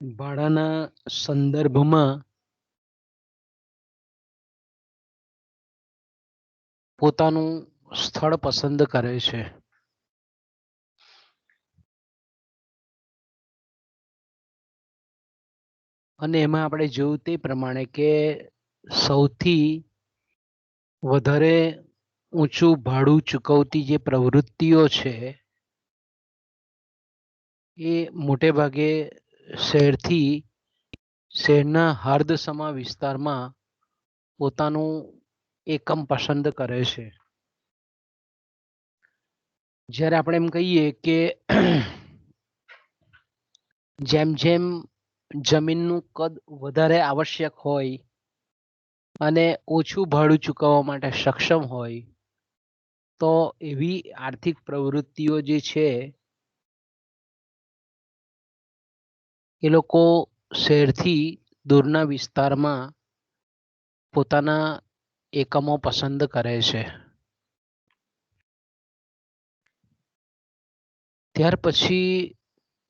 ભાડાના સંદર્ભમાં પોતાનું સ્થળ પસંદ કરે છે. અને એમાં આપણે જોયું તે પ્રમાણે કે સૌથી વધારે ઊંચું ભાડું ચૂકવતી જે પ્રવૃત્તિઓ છે એ મોટે ભાગે શહેરના હાર્દસમા વિસ્તારમાં પોતાનું એકમ પસંદ કરે છે. જ્યારે આપણે એમ કહીએ કે જેમ જેમ જમીનનું કદ વધારે આવશ્યક હોય અને ઓછું ભાડું ચૂકવવા માટે સક્ષમ હોય તો એવી આર્થિક પ્રવૃત્તિઓ જે છે એ લોકો શહેરથી દૂરના વિસ્તારમાં પોતાના એકમો પસંદ કરે છે. ત્યાર પછી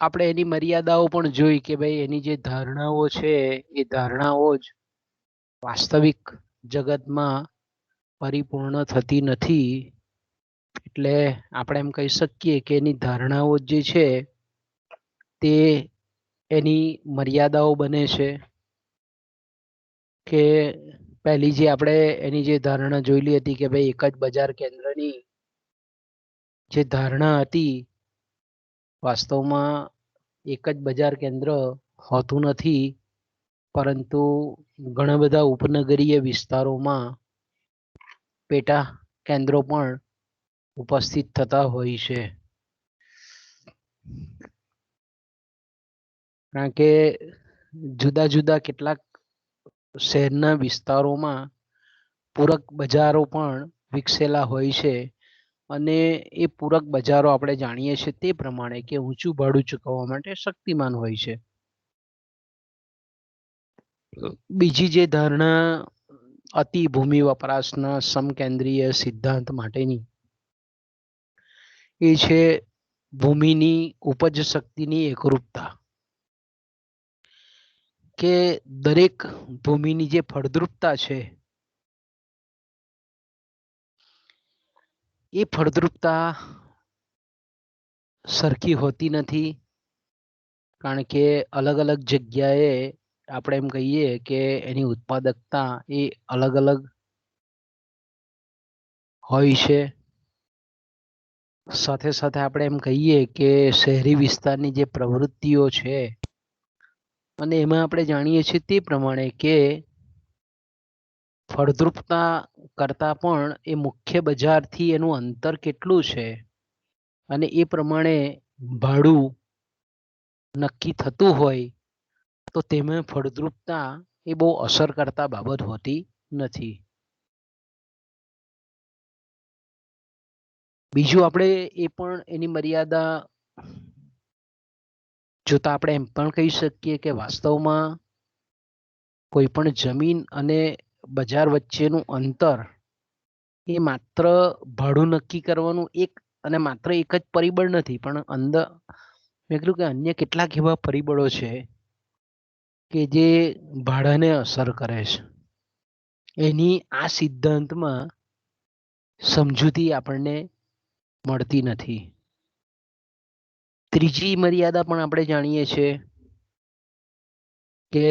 આપણે એની મર્યાદાઓ પણ જોઈ કે ભાઈ એની જે ધારણાઓ છે એ ધારણાઓ જ વાસ્તવિક જગતમાં પરિપૂર્ણ થતી નથી. એટલે આપણે એમ કહી શકીએ કે એની ધારણાઓ જે છે તે એની મર્યાદાઓ બને છે. કે પહેલી જે આપણે એની જે ધારણા જોયેલી હતી કે ભાઈ એક જ બજાર કેન્દ્રની જે ધારણા હતી વાસ્તવમાં એક જ બજાર કેન્દ્ર હોતું નથી, પરંતુ ઘણા બધા ઉપનગરીય વિસ્તારોમાં પેટા કેન્દ્રો પણ ઉપસ્થિત થતા હોય છે. કારણ કે જુદા જુદા કેટલાક શહેરના વિસ્તારોમાં પૂરક બજારો પણ વિકસેલા હોય છે અને એ પૂરક બજારો આપણે જાણીએ છીએ તે પ્રમાણે કે ઊંચું ભાડું ચૂકવવા માટે શક્તિમાન હોય છે. બીજી જે ધારણા અતિ ભૂમિ વપરાશના સમકેન્દ્રીય સિદ્ધાંત માટેની એ છે ભૂમિની ઉપજ શક્તિની એકરૂપતા. કે દરેક ભૂમિની જે ફળદ્રુપતા છે એ ફળદ્રુપતા સરખી હોતી નથી. કારણ કે અલગ અલગ જગ્યાએ આપણે એમ કહીએ કે એની ઉત્પાદકતા એ અલગ અલગ હોય છે. સાથે સાથે આપણે એમ કહીએ કે શહેરી વિસ્તારની જે પ્રવૃત્તિઓ છે અને એમાં આપણે જાણીએ છીએ તે પ્રમાણે કે ફળદ્રુપતા કરતા પણ એ મુખ્ય બજારથી એનું અંતર કેટલું છે અને એ પ્રમાણે ભાડું નક્કી થતું હોય તો તેમાં ફળદ્રુપતા એ બહુ અસર કરતા બાબત હોતી નથી. બીજું આપણે એ પણ એની મર્યાદા જોતા આપણે એમ પણ કહી શકીએ કે વાસ્તવમાં કોઈ પણ જમીન અને બજાર વચ્ચેનું અંતર એ માત્ર ભાડું નક્કી કરવાનું અને માત્ર એક જ પરિબળ નથી, પણ મેં કીધું કે અન્ય કેટલાક એવા પરિબળો છે કે જે ભાડાને અસર કરે છે. એની આ સિદ્ધાંતમાં સમજૂતી આપણને મળતી નથી. ત્રીજી મર્યાદા પણ આપણે જાણીએ છીએ કે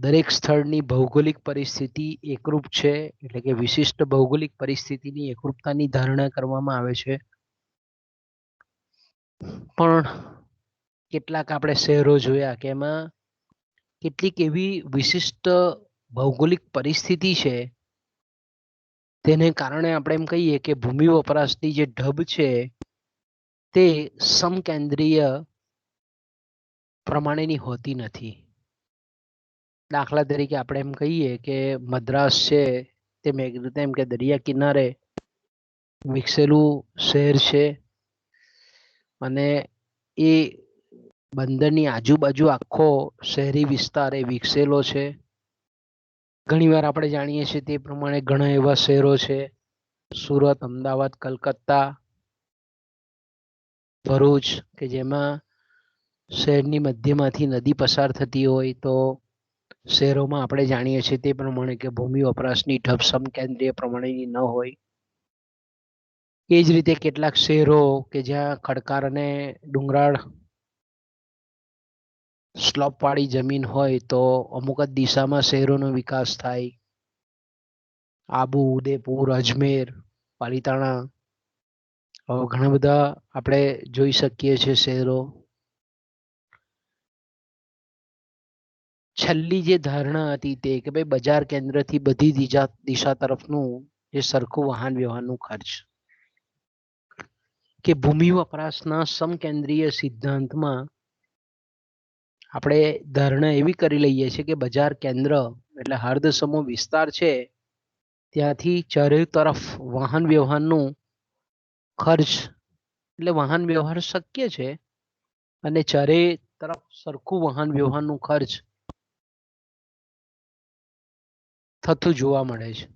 દરેક સ્થળની ભૌગોલિક પરિસ્થિતિ એકરૂપ છે, એટલે કે વિશિષ્ટ ભૌગોલિક પરિસ્થિતિની એકરૂપતાની ધારણા કરવામાં આવે છે. પણ કેટલાક આપણે શહેરો જોયા કે એમાં કેટલીક એવી વિશિષ્ટ ભૌગોલિક પરિસ્થિતિ છે તેને કારણે આપણે એમ કહીએ કે ભૂમિ વપરાશની જે ઢબ છે તે સમકેન્દ્રીય પ્રમાણેની હોતી નથી. દાખલા તરીકે આપણે એમ કહીએ કે મદ્રાસ છે તે મેં કીધું તેમ કે દરિયા કિનારે વિકસેલું શહેર છે અને એ બંદરની આજુબાજુ આખો શહેરી વિસ્તાર એ વિકસેલો છે. ઘણી વાર આપણે જાણીએ છીએ તે પ્રમાણે ઘણા એવા શહેરો છે સુરત, અમદાવાદ, કલકત્તા, ભરૂચ કે જેમાં શહેરની મધ્યમાંથી નદી પસાર થતી હોય તો શહેરોમાં આપણે જાણીએ છીએ તે પ્રમાણે કે ભૂમિ વપરાશની ઢબ સમકેન્દ્રીય પ્રમાણેની ન હોય. એ જ રીતે કેટલાક શહેરો કે જ્યાં ખડકાળ અને ડુંગરાળ સ્લોપ વાળી જમીન હોય તો અમુક જ દિશામાં શહેરોનો વિકાસ થાય. આબુ, ઉદયપુર, અજમેર, પાલિતાણા, ઘણા બધા આપણે જોઈ શકીએ છીએ શહેરો. છેલ્લી જે ધારણા હતી તે કે ભાઈ બજાર કેન્દ્રથી બધી દિશા તરફનું જે સરખું વાહન વ્યવહારનું ખર્ચ, કે ભૂમિ વપરાશના સમકેન્દ્રીય સિદ્ધાંતમાં આપણે ધારણા એવી કરી લઈએ છીએ કે બજાર કેન્દ્ર એટલે હર્દસમો વિસ્તાર છે ત્યાંથી ચારે તરફ વાહન વ્યવહારનું ખર્ચ એટલે વાહન વ્યવહાર શક્ય છે અને ચારે તરફ સરખું વાહન વ્યવહારનું ખર્ચ થતું જોવા મળે છે.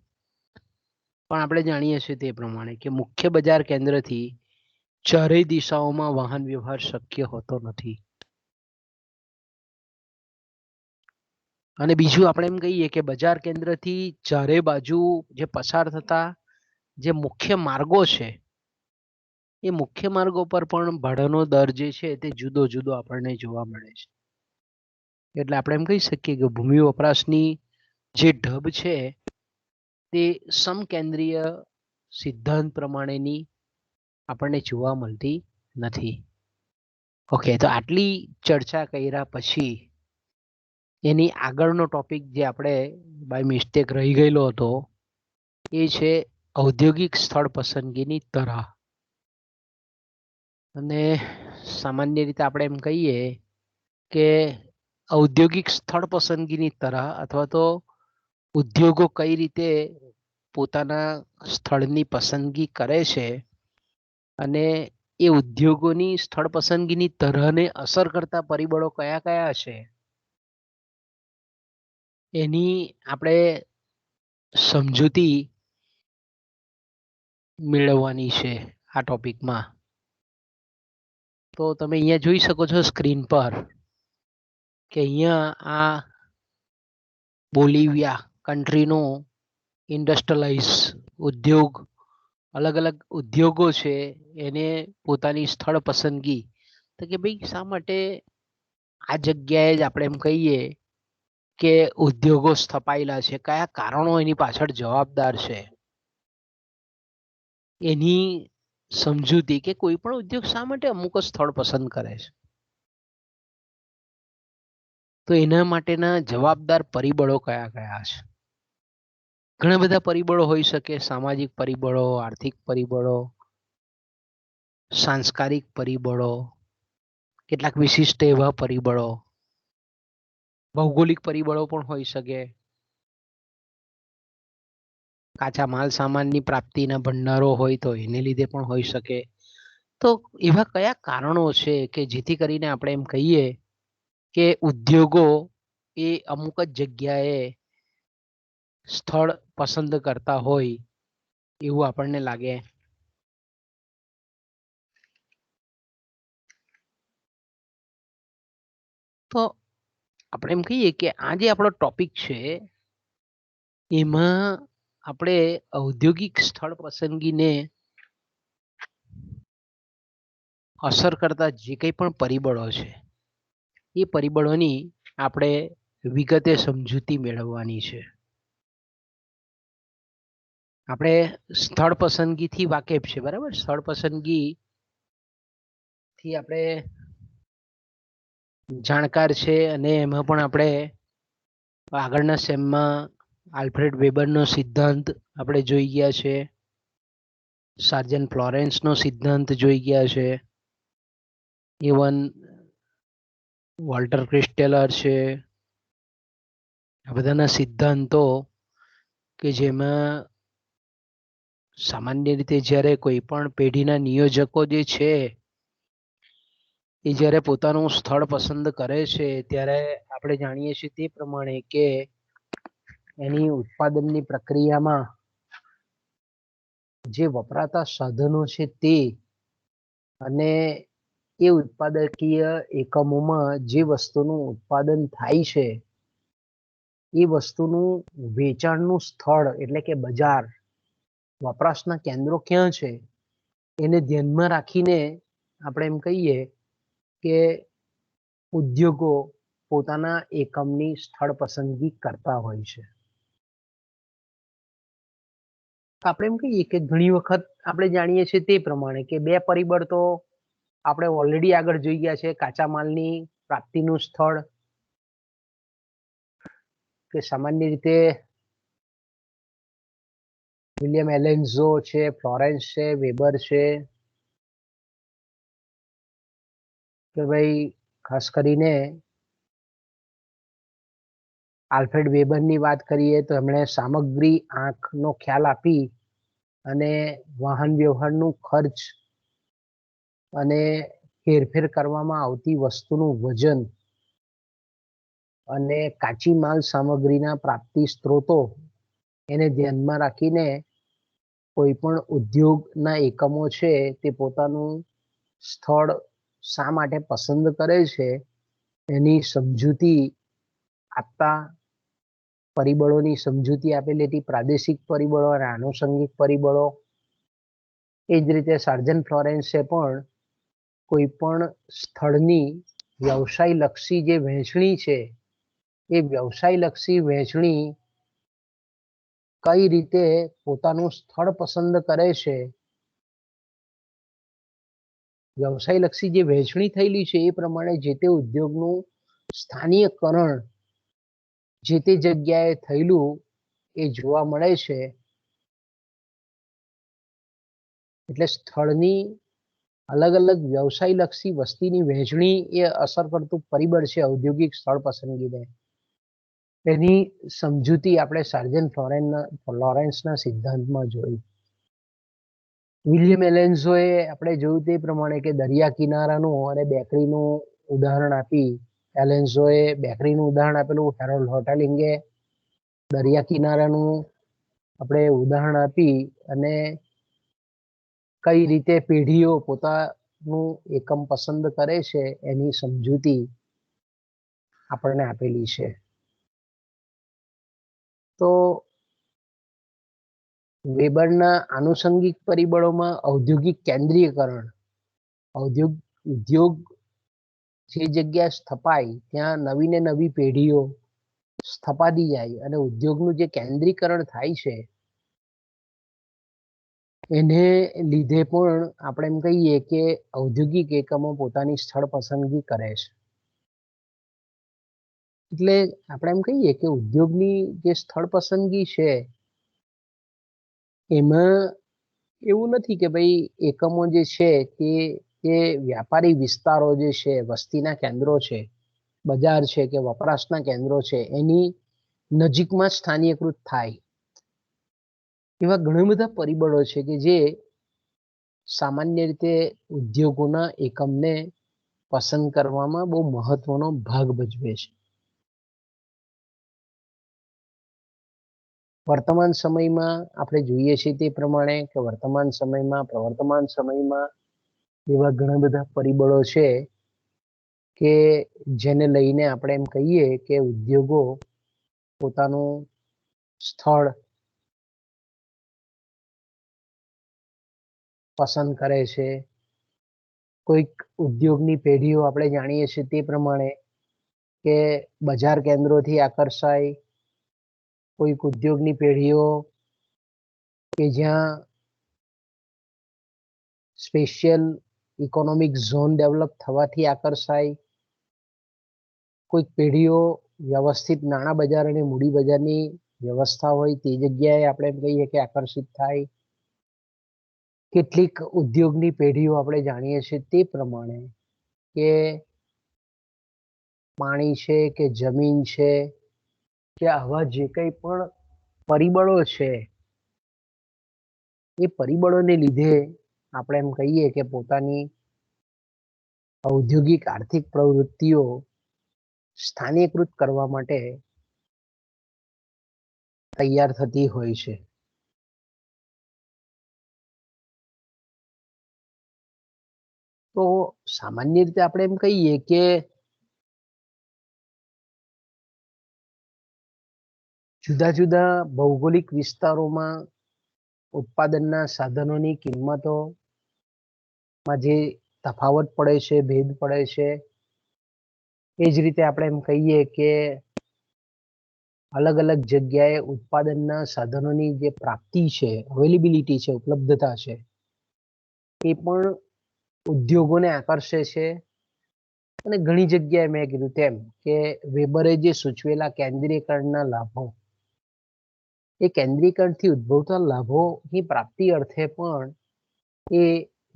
પણ આપણે જાણીએ છીએ તે પ્રમાણે કે મુખ્ય બજાર કેન્દ્રથી ચારેય દિશાઓમાં વાહન વ્યવહાર શક્ય હોતો નથી. અને બીજું આપણે એમ કહીએ કે બજાર કેન્દ્રથી ચારે બાજુ જે પસાર થતા જે મુખ્ય માર્ગો છે એ મુખ્ય માર્ગો પર પણ ભાડાનો દર જે છે તે જુદો જુદો આપણને જોવા મળે છે. એટલે આપણે એમ કહી શકીએ કે ભૂમિ વપરાશની જે ઢબ છે તે સમકેન્દ્રીય સિદ્ધાંત પ્રમાણેની આપણને જોવા મળતી નથી. ઓકે, તો આટલી ચર્ચા કર્યા પછી એની આગળનો ટોપિક જે આપણે બાય મિસ્ટેક રહી ગયેલો હતો એ છે ઔદ્યોગિક સ્થળ પસંદગીની તરાહ. અને સામાન્ય રીતે આપણે એમ કહીએ કે ઔદ્યોગિક સ્થળ પસંદગીની તરાહ અથવા તો ઉદ્યોગો કઈ રીતે પોતાના સ્થળની પસંદગી કરે છે અને એ ઉદ્યોગોની સ્થળ પસંદગીની તરાહને અસર કરતા પરિબળો કયા કયા છે એની આપણે સમજૂતી મેળવવાની છે આ ટોપિકમાં. તો તમે અહીંયા જોઈ શકો છો સ્ક્રીન પર કે અહીંયા આ બોલિવિયા કન્ટ્રીનો ઇન્ડસ્ટ્રીયલાઇઝ ઉદ્યોગ, અલગ અલગ ઉદ્યોગો છે એને પોતાની સ્થળ પસંદગી તો કે ભાઈ શા માટે આ જગ્યાએ જ આપણે એમ કહીએ કે ઉદ્યોગો સ્થપાયેલા છે, કયા કારણો એની પાછળ જવાબદાર છે એની સમજૂતી કે કોઈ પણ ઉદ્યોગ શા માટે અમુક સ્થળ પસંદ કરે છે. તો એના માટેના જવાબદાર પરિબળો કયા કયા છે. ઘણા બધા પરિબળો હોઈ શકે, સામાજિક પરિબળો, આર્થિક પરિબળો, સાંસ્કારિક પરિબળો, કેટલાક વિશિષ્ટ એવા પરિબળો, ભૌગોલિક પરિબળો પણ હોઈ શકે, કાચા માલ સામાનની પ્રાપ્તિના ભંડારો હોય તો એને લીધે પણ હોઈ શકે. તો એવા કયા કારણો છે કે જેથી કરીને આપણે એમ કહીએ કે ઉદ્યોગો એ અમુક જ જગ્યાએ સ્થળ પસંદ કરતા હોય એવું આપણને લાગે. તો આપણે એમ કહીએ કે આ જે આપણો ટોપિક છે એમાં આપણે ઔદ્યોગિક સ્થળ પસંદગીને અસર કરતા જે કંઈ પણ પરિબળો છે એ પરિબળોની આપણે વિગતે સમજૂતી મેળવવાની છે. આપણે સ્થળ પસંદગીથી વાકેફ છે, બરાબર. સ્થળ પસંદગી થી આપણે જાણકાર છે અને એમાં પણ આપણે આગળના સેમમાં આલ્ફ્રેડ વેબરનો સિદ્ધાંત આપણે જોઈ ગયા છે, સાર્જન ફ્લોરેન્સનો સિદ્ધાંત જોઈ ગયા છે, ઇવન વોલ્ટર ક્રિસ્ટેલર છે. આ બધાના સિદ્ધાંતો કે જેમાં સામાન્ય રીતે જ્યારે કોઈ પણ પેઢીના નિયોજકો જે છે એ જ્યારે પોતાનું સ્થળ પસંદ કરે છે ત્યારે આપણે જાણીએ છીએ તે પ્રમાણે કે એની ઉત્પાદનની પ્રક્રિયામાં જે વપરાતા સાધનો છે તે અને એ ઉત્પાદકીય એકમોમાં જે વસ્તુનું ઉત્પાદન થાય છે એ વસ્તુનું વેચાણનું સ્થળ એટલે કે બજાર, વપરાશના કેન્દ્રો ક્યાં છે એને ધ્યાનમાં રાખીને આપણે એમ કહીએ કે ઉદ્યોગો પોતાના એકમની સ્થળ પસંદગી કરતા હોય છે. આપણે એમ કહીએ કે ઘણી વખત આપણે જાણીએ છીએ તે પ્રમાણે કે બે પરિબળ તો આપણે ઓલરેડી આગળ જોઈ ગયા છે. કાચા માલની પ્રાપ્તિનું સ્થળ કે સામાન્ય રીતે વિલિયમ એલેન્ઝો છે, ફ્લોરેન્સ છે, વેબર છે, કે ભાઈ ખાસ કરીને આલ્ફ્રેડ વેબરની વાત કરીએ તો એમણે સામગ્રી આંકનો ખ્યાલ આપી અને વાહન વ્યવહારનું ખર્ચ અને હેરફેર કરવામાં આવતી વસ્તુનું વજન અને કાચી માલ સામગ્રીના પ્રાપ્તિ સ્ત્રોતો એને ધ્યાનમાં રાખીને કોઈ પણ ઉદ્યોગના એકમો છે તે પોતાનું સ્થળ શા માટે પસંદ કરે છે એની સમજૂતી આપતા પરિબળોની સમજૂતી આપેલી હતી. પ્રાદેશિક પરિબળો અને આનુષંગિક પરિબળો. એ જ રીતે સર્જન ફ્લોરેન્સે પણ કોઈ પણ સ્થળની વ્યવસાયલક્ષી જે વહેંચણી છે એ વ્યવસાયલક્ષી વહેંચણી કઈ રીતે પોતાનું સ્થળ પસંદ કરે છે, વ્યવસાયલક્ષી જે વહેંચણી થયેલી છે એ પ્રમાણે જે તે ઉદ્યોગનું સ્થાનીયકરણ જે તે જગ્યાએ થયેલું એ જોવા મળે છે. એટલે સ્થળની અલગ અલગ વ્યવસાયલક્ષી વસ્તીની વહેંચણી એ અસર કરતું પરિબળ છે ઔદ્યોગિક સ્થળ પસંદગીને. એની સમજૂતી આપણે સર્જન ફ્લોરેન્સના સિદ્ધાંતમાં જોઈ. વિલિયમ એલેન્ઝોએ આપણે જોયું તે પ્રમાણે કે દરિયા કિનારાનું અને બેકરીનું ઉદાહરણ આપી. એલેન્ઝોએ બેકરીનું ઉદાહરણ આપેલું, હેરોલ્ડ હોટેલિંગે દરિયા કિનારાનું આપણે ઉદાહરણ આપી અને કઈ રીતે પેઢીઓ પોતાનું એકમ પસંદ કરે છે એની સમજૂતી આપણને આપેલી છે. તો વેબરના આનુષંગિક પરિબળોમાં ઔદ્યોગિક કેન્દ્રીયકરણ, ઉદ્યોગ જે જગ્યા સ્થપાય ત્યાં નવી ને નવી પેઢીઓ સ્થપાતી જાય અને ઉદ્યોગનું જે કેન્દ્રીકરણ થાય છે એને લીધે પણ આપણે એમ કહીએ કે ઔદ્યોગિક એકમો પોતાની સ્થળ પસંદગી કરે છે. એટલે આપણે એમ કહીએ કે ઉદ્યોગની જે સ્થળ પસંદગી છે એમાં એવું નથી કે ભાઈ એકમો જે છે તે વ્યાપારી વિસ્તારો જે છે, વસ્તીના કેન્દ્રો છે, બજાર છે કે વપરાશના કેન્દ્રો છે એની નજીકમાં સ્થાનીયકૃત થાય. એવા ઘણા બધા પરિબળો છે કે જે સામાન્ય રીતે ઉદ્યોગોના એકમને પસંદ કરવામાં બહુ મહત્વનો ભાગ ભજવે છે. વર્તમાન સમયમાં આપણે જોઈએ છીએ તે પ્રમાણે કે વર્તમાન સમયમાં એવા ઘણા બધા પરિબળો છે કે જેને લઈને આપણે એમ કહીએ કે ઉદ્યોગો પોતાનું સ્થળ પસંદ કરે છે. કોઈક ઉદ્યોગની પેઢીઓ આપણે જાણીએ છીએ તે પ્રમાણે કે બજાર કેન્દ્રોથી આકર્ષાય, કોઈક ઉદ્યોગની પેઢીઓ કે જ્યાં સ્પેશિયલ ઇકોનોમિક ઝોન ડેવલપ થવાથી આકર્ષાય, કોઈક પેઢીઓ વ્યવસ્થિત નાણાં બજાર અને મૂડી બજારની વ્યવસ્થા હોય તે જગ્યાએ આપણે એમ કહીએ કે આકર્ષિત થાય. કેટલીક ઉદ્યોગની પેઢીઓ આપણે જાણીએ છીએ તે પ્રમાણે કે પાણી છે કે જમીન છે કે આવા જે કંઈ પણ પરિબળો છે એ પરિબળોને લીધે આપણે એમ કહીએ કે પોતાની ઔદ્યોગિક આર્થિક પ્રવૃત્તિઓ સ્થાનીયકૃત કરવા માટે તૈયાર થતી હોય છે. તો સામાન્ય રીતે આપણે એમ કહીએ કે જુદા જુદા ભૌગોલિક વિસ્તારોમાં ઉત્પાદનના સાધનોની કિંમતોમાં જે તફાવત પડે છે, ભેદ પડે છે, એ જ રીતે આપણે એમ કહીએ કે અલગ અલગ જગ્યાએ ઉત્પાદનના સાધનોની જે પ્રાપ્તિ છે, અવેલેબિલિટી છે, ઉપલબ્ધતા છે, એ પણ ઉદ્યોગોને આકર્ષે છે. અને ઘણી જગ્યાએ મેં કીધું તેમ કે વેબરે જે સૂચવેલા કેન્દ્રીયકરણના લાભો, એ કેન્દ્રીકરણથી ઉદ્ભવતા લાભોની પ્રાપ્તિ અર્થે પણ એ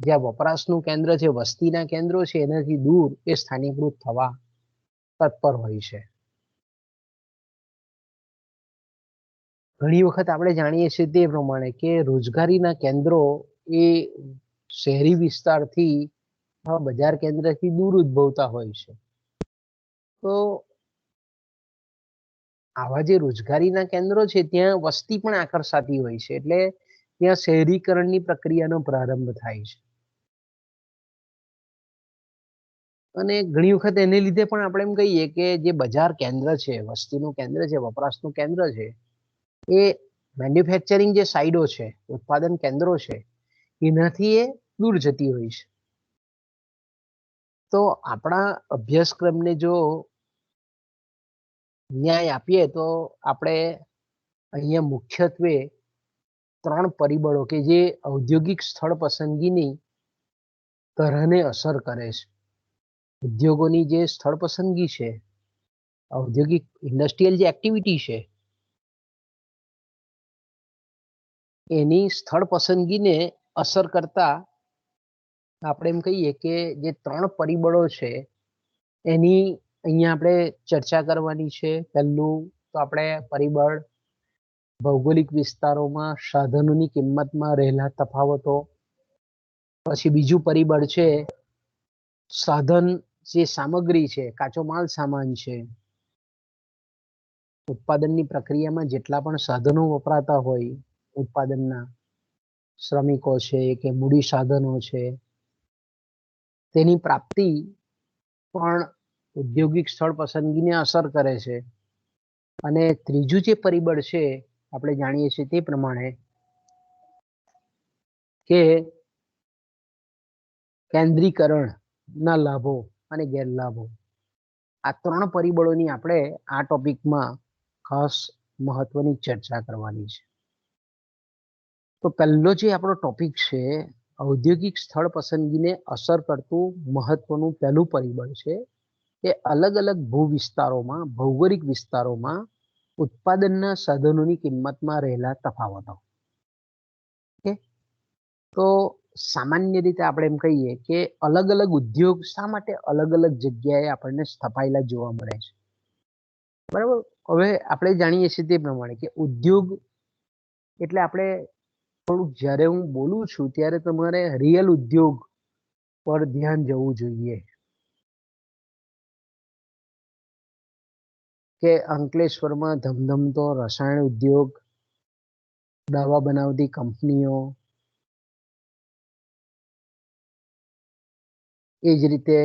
જ્યાં વપરાશનું કેન્દ્ર છે, વસ્તીના કેન્દ્રો છે, એનાથી દૂર એ સ્થાનીકૃત થવા તત્પર હોય છે. ઘણી વખત આપણે જાણીએ છીએ તે પ્રમાણે કે રોજગારીના કેન્દ્રો એ શહેરી વિસ્તારથી બજાર કેન્દ્રથી દૂર ઉદ્ભવતા હોય છે. તો આવા જે રોજગારીના કેન્દ્રો છે ત્યાં વસ્તી પણ આકર્ષાતી હોય છે, એટલે ત્યાં શહેરીકરણની પ્રક્રિયાનો પ્રારંભ થાય છે. અને ઘણી વખત એને લીધે પણ આપણે એમ કહીએ કે જે બજાર કેન્દ્ર છે, વસ્તીનું કેન્દ્ર છે, વપરાશનું કેન્દ્ર છે, એ મેન્યુફેક્ચરિંગ જે સાઇડો છે, ઉત્પાદન કેન્દ્રો છે, એનાથી એ દૂર જતી હોય છે. તો આપણા અભ્યાસક્રમને જો ન્યાય આપીએ તો આપણે અહીંયા મુખ્યત્વે 3 પરિબળો કે જે ઔદ્યોગિક સ્થળ પસંદગીની તરહને અસર કરે છે. ઉદ્યોગોની જે સ્થળ પસંદગી છે, ઔદ્યોગિક ઇન્ડસ્ટ્રીયલ જે એક્ટિવિટી છે, એની સ્થળ પસંદગીને અસર કરતા આપણે એમ કહીએ કે જે 3 પરિબળો છે એની અહીંયા આપણે ચર્ચા કરવાની છે. પહેલું તો આપણે પરિબળ ભૌગોલિક વિસ્તારોમાં સાધનોની કિંમતમાં રહેલા તફાવતો. પછી બીજું પરિબળ છે સાધન જે સામગ્રી છે, કાચો માલ સામાન છે, ઉત્પાદનની પ્રક્રિયામાં જેટલા પણ સાધનો વપરાતા હોય, ઉત્પાદનના શ્રમિકો છે કે મૂડી સાધનો છે, તેની પ્રાપ્તિ પણ ઔદ્યોગિક સ્થળ પસંદગીને અસર કરે છે. અને ત્રીજું જે પરિબળ છે આપણે જાણીએ છીએ તે પ્રમાણે કે કેન્દ્રીકરણના લાભો અને ગેરલાભો. આ 3 પરિબળોની આપણે આ ટોપિકમાં ખાસ મહત્વની ચર્ચા કરવાની છે. તો પહેલો જે આપણો ટોપિક છે, ઔદ્યોગિક સ્થળ પસંદગીને અસર કરતું મહત્વનું પહેલું પરિબળ છે કે અલગ અલગ ભૂવિસ્તારોમાં, ભૌગોલિક વિસ્તારોમાં ઉત્પાદનના સાધનોની કિંમતમાં રહેલા તફાવતો. તો સામાન્ય રીતે આપણે એમ કહીએ કે અલગ અલગ ઉદ્યોગ શા માટે અલગ અલગ જગ્યાએ આપણને સ્થપાયેલા જોવા મળે છે, બરાબર? હવે આપણે જાણીએ છીએ તે પ્રમાણે કે ઉદ્યોગ એટલે આપણે થોડુંક જ્યારે હું બોલું છું ત્યારે તમારે રિયલ ઉદ્યોગ પર ધ્યાન જવું જોઈએ. કે અંકલેશ્વરમાં ધમધમતો રસાયણ ઉદ્યોગ, દવા બનાવતી કંપનીઓ, એ જ રીતે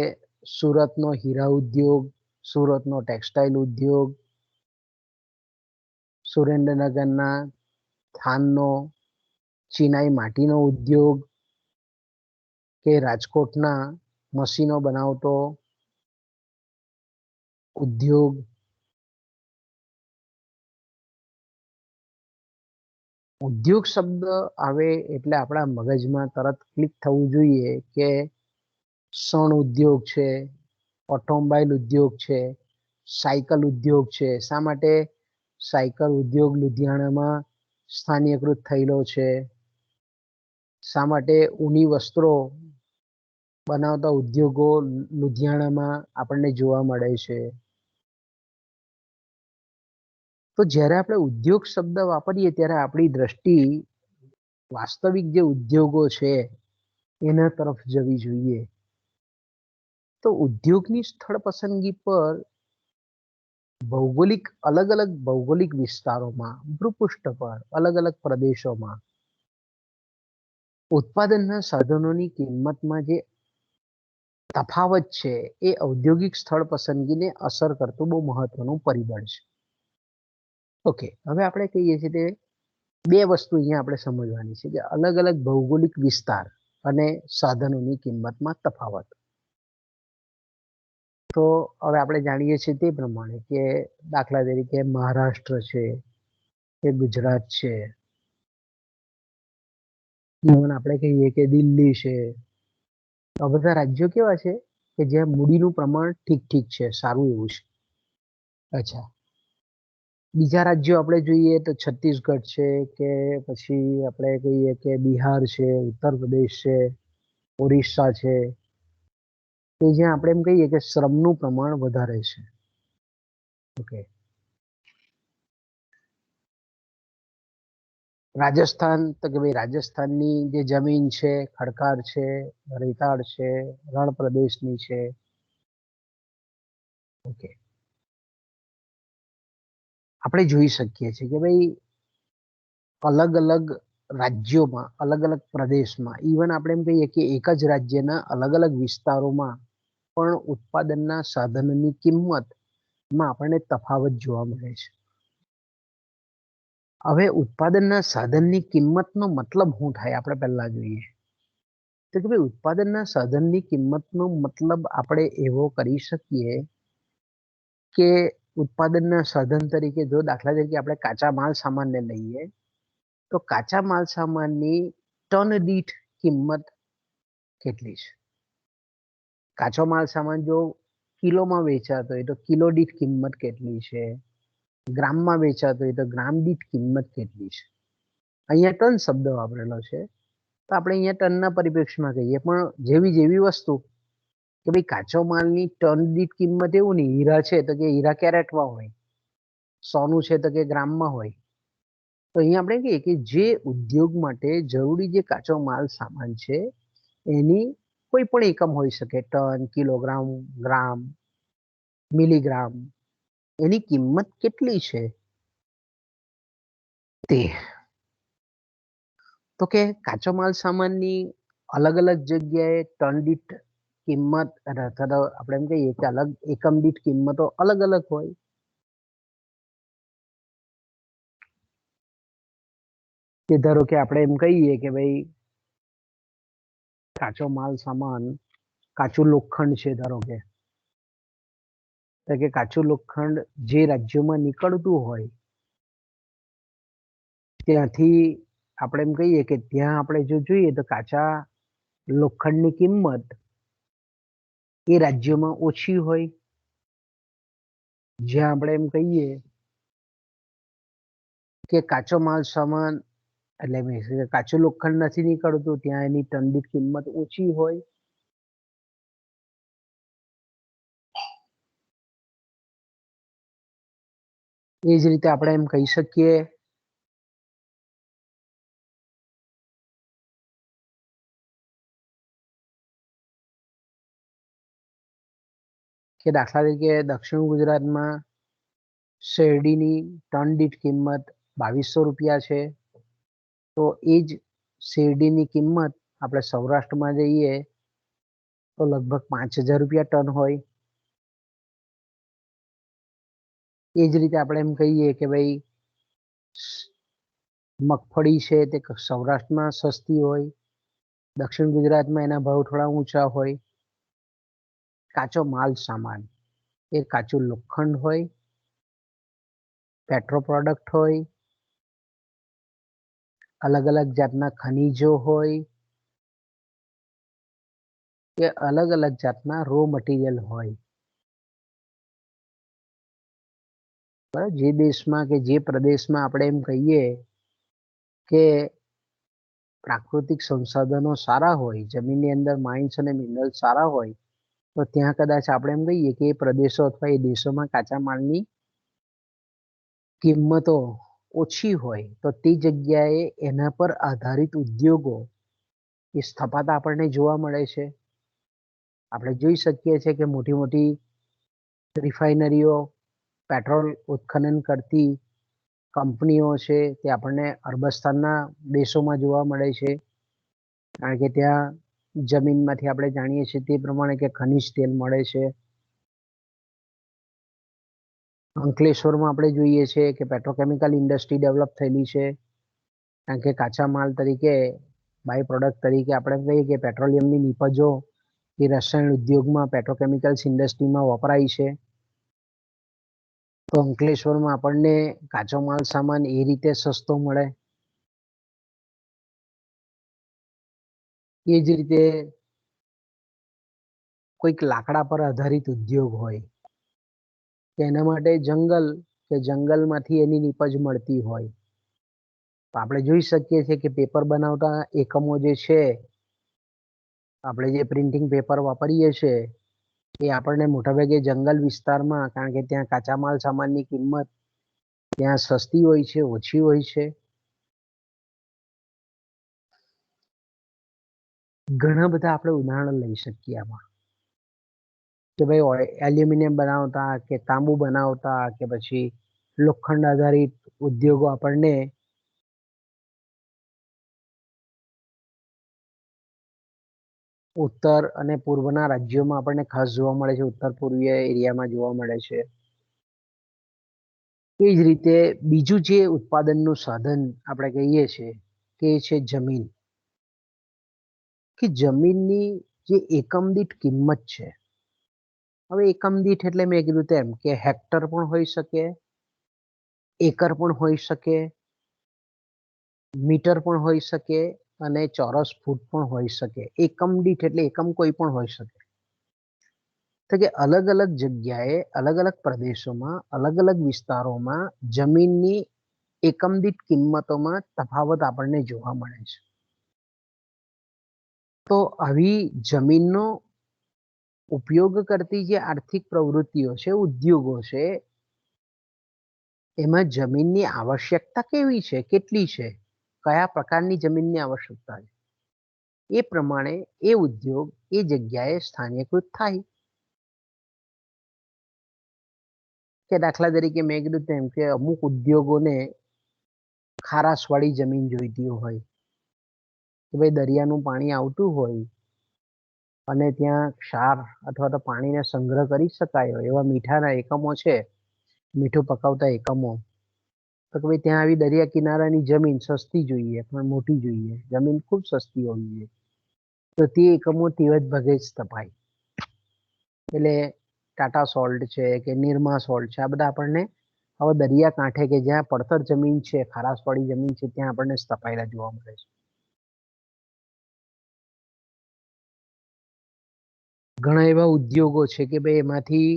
સુરતનો હીરા ઉદ્યોગ, સુરતનો ટેક્સટાઇલ ઉદ્યોગ, સુરેન્દ્રનગરના થાનનો ચિનાઈ માટીનો ઉદ્યોગ, કે રાજકોટના મશીનો બનાવતો ઉદ્યોગ. ઉદ્યોગ શબ્દ આવે એટલે આપણા મગજમાં તરત ક્લિક થવું જોઈએ કે સણ ઉદ્યોગ છે, ઓટોમોબાઈલ ઉદ્યોગ છે, સાયકલ ઉદ્યોગ છે. શા માટે સાયકલ ઉદ્યોગ લુધિયાણામાં સ્થાનીયકૃત થયેલો છે? શા માટે ઊની વસ્ત્રો બનાવતા ઉદ્યોગો લુધિયાણામાં આપણને જોવા મળે છે? તો જ્યારે આપણે ઉદ્યોગ શબ્દ વાપરીએ ત્યારે આપણી દ્રષ્ટિ વાસ્તવિક જે ઉદ્યોગો છે એના તરફ જવી જોઈએ. તો ઉદ્યોગની સ્થળ પસંદગી પર ભૌગોલિક અલગ અલગ ભૌગોલિક વિસ્તારોમાં, ભૂપૃષ્ઠ પર, અલગ અલગ પ્રદેશોમાં ઉત્પાદનના સાધનોની કિંમતમાં જે તફાવત છે એ ઔદ્યોગિક સ્થળ પસંદગીને અસર કરતું બહુ મહત્વનું પરિબળ છે. ઓકે, હવે આપણે કહીએ છીએ તે બે વસ્તુ અહીંયા આપણે સમજવાની છે કે અલગ અલગ ભૌગોલિક વિસ્તાર અને સાધનોની કિંમતમાં તફાવત. તો હવે આપણે જાણીએ છીએ તે પ્રમાણે કે દાખલા તરીકે મહારાષ્ટ્ર છે કે ગુજરાત છે, આપણે કહીએ કે દિલ્હી છે, આ બધા રાજ્યો કેવા છે કે જ્યાં મૂડીનું પ્રમાણ ઠીક ઠીક છે, સારું એવું છે. અચ્છા, બીજા રાજ્યો આપણે જોઈએ તો છત્તીસગઢ છે કે પછી આપણે કહીએ કે બિહાર છે, ઉત્તર પ્રદેશ છે, ઓરિસ્સા છે, કે જ્યાં આપણે એમ કહીએ કે શ્રમનું પ્રમાણ વધારે છે. ઓકે, રાજસ્થાન તો કે ભાઈ રાજસ્થાનની જે જમીન છે ખડકાળ છે, રેતાળ છે, રણ પ્રદેશની છે. ઓકે, આપણે જોઈ શકીએ છીએ કે ભાઈ અલગ અલગ રાજ્યોમાં, અલગ અલગ પ્રદેશમાં, ઇવન આપણે એમ કહીએ કે એક જ રાજ્યના અલગ અલગ વિસ્તારોમાં પણ ઉત્પાદનના સાધનોની કિંમતમાં આપણને તફાવત જોવા મળે છે. હવે ઉત્પાદનના સાધનની કિંમતનો મતલબ શું થાય આપણે પહેલા જોઈએ તો કે ભાઈ ઉત્પાદનના સાધનની કિંમતનો મતલબ આપણે એવો કરી શકીએ કે ઉત્પાદનના સાધન તરીકે જો દાખલા તરીકે આપણે કાચા માલ સામાનને લઈએ તો કાચા માલ સામાનની ટન દીઠ કિંમત કેટલી છે. કાચો માલ સામાન જો કિલોમાં વેચાતો હોય તો કિલો દીઠ કિંમત કેટલી છે, ગ્રામમાં વેચાતો હોય તો ગ્રામ દીઠ કિંમત કેટલી છે. અહીંયા ટન શબ્દ વાપરેલો છે તો આપણે અહીંયા ટનના પરિપ્રેક્ષમાં કહીએ, પણ જેવી જેવી વસ્તુ કે ભાઈ કાચો માલની ટન દીઠ કિંમત એવું નહીં, હીરા છે તો કે હીરા કેરેટમાં હોય, સોનું છે તો કે ગ્રામમાં હોય. તો અહીંયા આપણે કહીએ કે જે ઉદ્યોગ માટે જરૂરી જે કાચો માલ સામાન છે એની કોઈ પણ એકમ હોઈ શકે, ટન, કિલોગ્રામ, ગ્રામ, મિલીગ્રામ, એની કિંમત કેટલી છે તે. તો કે કાચો માલ સામાનની અલગ અલગ જગ્યાએ ટન દીઠ કિંમત અથવા આપણે એમ કહીએ કે અલગ એકમ દીઠ કિંમતો અલગ અલગ હોય. કે ધારો કે આપણે એમ કહીએ કે ભાઈ કાચો માલ સામાન, કાચું લોખંડ છે ધારો કે કાચું લોખંડ જે રાજ્યોમાં નીકળતું હોય ત્યાંથી આપણે એમ કહીએ કે ત્યાં આપણે જો જોઈએ તો કાચા લોખંડની કિંમત એ રાજ્યોમાં ઓછી હોય. જ્યાં આપણે એમ કહીએ કે કાચો માલ સામાન એટલે કાચું લોખંડ નથી નીકળતું ત્યાં એની ટન દીઠ કિંમત ઓછી હોય. એ જ રીતે આપણે એમ કહી શકીએ કે દાખલા તરીકે દક્ષિણ ગુજરાતમાં શેરડીની ટન દીઠ કિંમત 2200 રૂપિયા છે, તો એ જ શેરડીની કિંમત આપણે સૌરાષ્ટ્રમાં જઈએ તો લગભગ 5000 રૂપિયા ટન હોય. એ જ રીતે આપણે એમ કહીએ કે ભાઈ મગફળી છે તે સૌરાષ્ટ્રમાં સસ્તી હોય, દક્ષિણ ગુજરાતમાં એના ભાવ થોડા ઊંચા હોય. કાચો માલ સામાન એ કાચું લોખંડ હોય, પેટ્રો પ્રોડક્ટ હોય, અલગ અલગ જાતના ખનીજો હોય કે અલગ અલગ જાતના રો મટીરિયલ હોય. જે દેશમાં કે જે પ્રદેશમાં આપણે એમ કહીએ કે પ્રાકૃતિક સંસાધનો સારા હોય, જમીનની અંદર માઇન્સ અને મિનરલ સારા હોય તો ત્યાં કદાચ આપણે એમ કહીએ કે એ પ્રદેશો અથવા એ દેશોમાં કાચા માલની કિંમતો ઓછી હોય તો તે જગ્યાએ એના પર આધારિત ઉદ્યોગો એ સ્થપાતા આપણને જોવા મળે છે. આપણે જોઈ શકીએ છીએ કે મોટી મોટી રિફાઇનરીઓ, પેટ્રોલ ઉત્ખનન કરતી કંપનીઓ છે તે આપણને અરબસ્તાનના દેશોમાં જોવા મળે છે, કારણ કે ત્યાં જમીનમાંથી આપણે જાણીએ છીએ તે પ્રમાણે કે ખનિજ તેલ મળે છે. અંકલેશ્વરમાં આપણે જોઈએ છીએ કે પેટ્રોકેમિકલ ઇન્ડસ્ટ્રી ડેવલપ થયેલી છે, કારણ કે કાચા માલ તરીકે બાય પ્રોડક્ટ તરીકે આપણે કહીએ કે પેટ્રોલિયમની નિપજો એ રસાયણ ઉદ્યોગમાં પેટ્રોકેમિકલ્સ ઇન્ડસ્ટ્રીમાં વપરાય છે. તો અંકલેશ્વરમાં આપણને કાચો માલ સામાન એ રીતે સસ્તો મળે. એ જ રીતે કોઈક લાકડા પર આધારિત ઉદ્યોગ હોય કે એના માટે જંગલ કે જંગલમાંથી એની નીપજ મળતી હોય, તો આપણે જોઈ શકીએ છીએ કે પેપર બનાવતા એકમો જે છે, આપણે જે પ્રિન્ટિંગ પેપર વાપરીએ છીએ એ આપણને મોટાભાગે જંગલ વિસ્તારમાં, કારણ કે ત્યાં કાચા માલ સામાનની કિંમત ત્યાં સસ્તી હોય છે, ઓછી હોય છે. ઘણા બધા આપણે ઉદાહરણ લઈ શકીએ આમાં, કે ભાઈ એલ્યુમિનિયમ બનાવતા કે તાંબુ બનાવતા કે પછી લોખંડ આધારિત ઉદ્યોગો આપણને ઉત્તર અને પૂર્વના રાજ્યોમાં આપણને ખાસ જોવા મળે છે, ઉત્તર પૂર્વીય એરિયામાં જોવા મળે છે. એ જ રીતે બીજું જે ઉત્પાદનનું સાધન આપણે કહીએ છીએ કે છે જમીન. કે જમીનની જે એકમ દીઠ કિંમત છે, હવે એકમ દીઠ એટલે મેં કીધું તેમ કે હેક્ટર પણ હોઈ શકે, એકર પણ હોઈ શકે, મીટર પણ હોઈ શકે અને ચોરસ ફૂટ પણ હોઈ શકે. એકમ દીઠ એટલે એકમ કોઈ પણ હોઈ શકે. તો કે અલગ અલગ જગ્યાએ અલગ અલગ પ્રદેશોમાં અલગ અલગ વિસ્તારોમાં જમીનની એકમ દીઠ કિંમતોમાં તફાવત આપણને જોવા મળે છે. તો આવી જમીનનો ઉપયોગ કરતી જે આર્થિક પ્રવૃત્તિઓ છે, ઉદ્યોગો છે, એમાં જમીનની આવશ્યકતા કેવી છે, કેટલી છે, કયા પ્રકારની જમીનની આવશ્યકતા છે, એ પ્રમાણે એ ઉદ્યોગ એ જગ્યાએ સ્થાનીયકૃત થાય. કે દાખલા તરીકે મેં કીધું તેમ કે અમુક ઉદ્યોગોને ખારાશવાળી જમીન જોઈતી હોય, કે ભાઈ દરિયાનું પાણી આવતું હોય અને ત્યાં ક્ષાર અથવા તો પાણીને સંગ્રહ કરી શકાય એવા મીઠાના એકમો છે, મીઠું પકાવતા એકમો, તો કે ભાઈ ત્યાં આવી દરિયા કિનારાની જમીન સસ્તી જોઈએ પણ મોટી જોઈએ, જમીન ખૂબ સસ્તી હોવી જોઈએ. તો તે એકમો તેવા જ ભાગે જ તપાય. એટલે ટાટા સોલ્ટ છે કે નિરમા સોલ્ટ છે, આ બધા આપણને હવે દરિયા કાંઠે કે જ્યાં પડતર જમીન છે, ખારાશવાળી જમીન છે, ત્યાં આપણને સ્થપાયેલા જોવા મળે છે. ઘણા એવા ઉદ્યોગો છે કે ભાઈ એમાંથી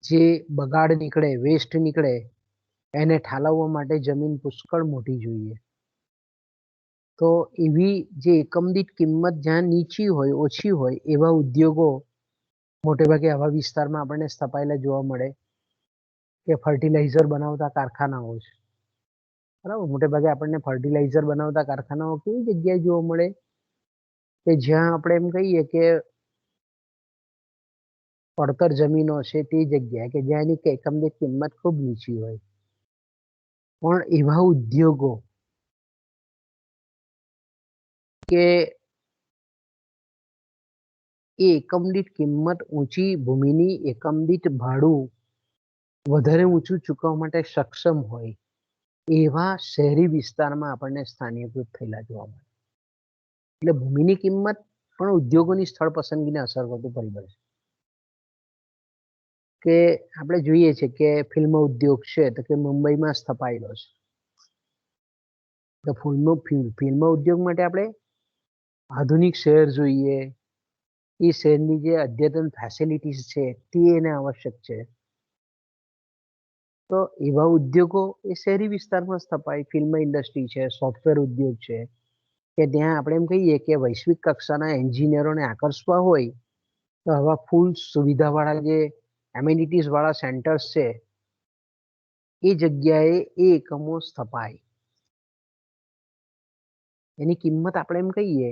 જે બગાડ નીકળે, વેસ્ટ નીકળે, એને ઠાલવવા માટે જમીન પુષ્કળ મોટી જોઈએ. તો એવી જે એકમ દીઠ કિંમત જ્યાં નીચી હોય, ઓછી હોય, એવા ઉદ્યોગો મોટે ભાગે આવા વિસ્તારમાં આપણને સ્થપાયેલા જોવા મળે. કે ફર્ટિલાઇઝર બનાવતા કારખાનાઓ છે, બરાબર, મોટે ભાગે આપણને ફર્ટિલાઇઝર બનાવતા કારખાનાઓ કેવી જગ્યાએ જોવા મળે કે જ્યાં આપણે એમ કહીએ કે પડતર જમીનો છે તે જગ્યાએ કે જ્યાં એની એકમ દીઠ કિંમત ખૂબ નીચી હોય, પણ એવા ઉદ્યોગો કે એ એકમ દીઠ કિંમત ઊંચી, ભૂમિની એકમ દીઠ ભાડું વધારે ઊંચું ચૂકવવા માટે સક્ષમ હોય, એવા શહેરી વિસ્તારમાં આપણને સ્થાનીયકૃત થયેલા જોવા મળે. એટલે ભૂમિની કિંમત પણ ઉદ્યોગોની સ્થળ પસંદગીને અસર કરતું પરિબળ છે. કે આપણે જોઈએ છે કે ફિલ્મ ઉદ્યોગ છે તો કે મુંબઈમાં સ્થપાયેલો છે. તો ફિલ્મ ઉદ્યોગ માટે આપણે આધુનિક શહેર જોઈએ, એ શહેરની જે અદ્યતન ફેસિલિટીઝ છે તે એને આવશ્યક છે. તો એવા ઉદ્યોગો એ શહેરી વિસ્તારમાં સ્થપાય. ફિલ્મ ઇન્ડસ્ટ્રી છે, સોફ્ટવેર ઉદ્યોગ છે, કે ત્યાં આપણે એમ કહીએ કે વૈશ્વિક કક્ષાના એન્જિનિયરોને આકર્ષવા હોય તો આવા ફૂલ સુવિધાવાળા જે એમ્યુનિટીઝ વાળા સેન્ટર્સ છે એ જગ્યાએ એ એકમો સ્થપાય. એની કિંમત આપણે એમ કહીએ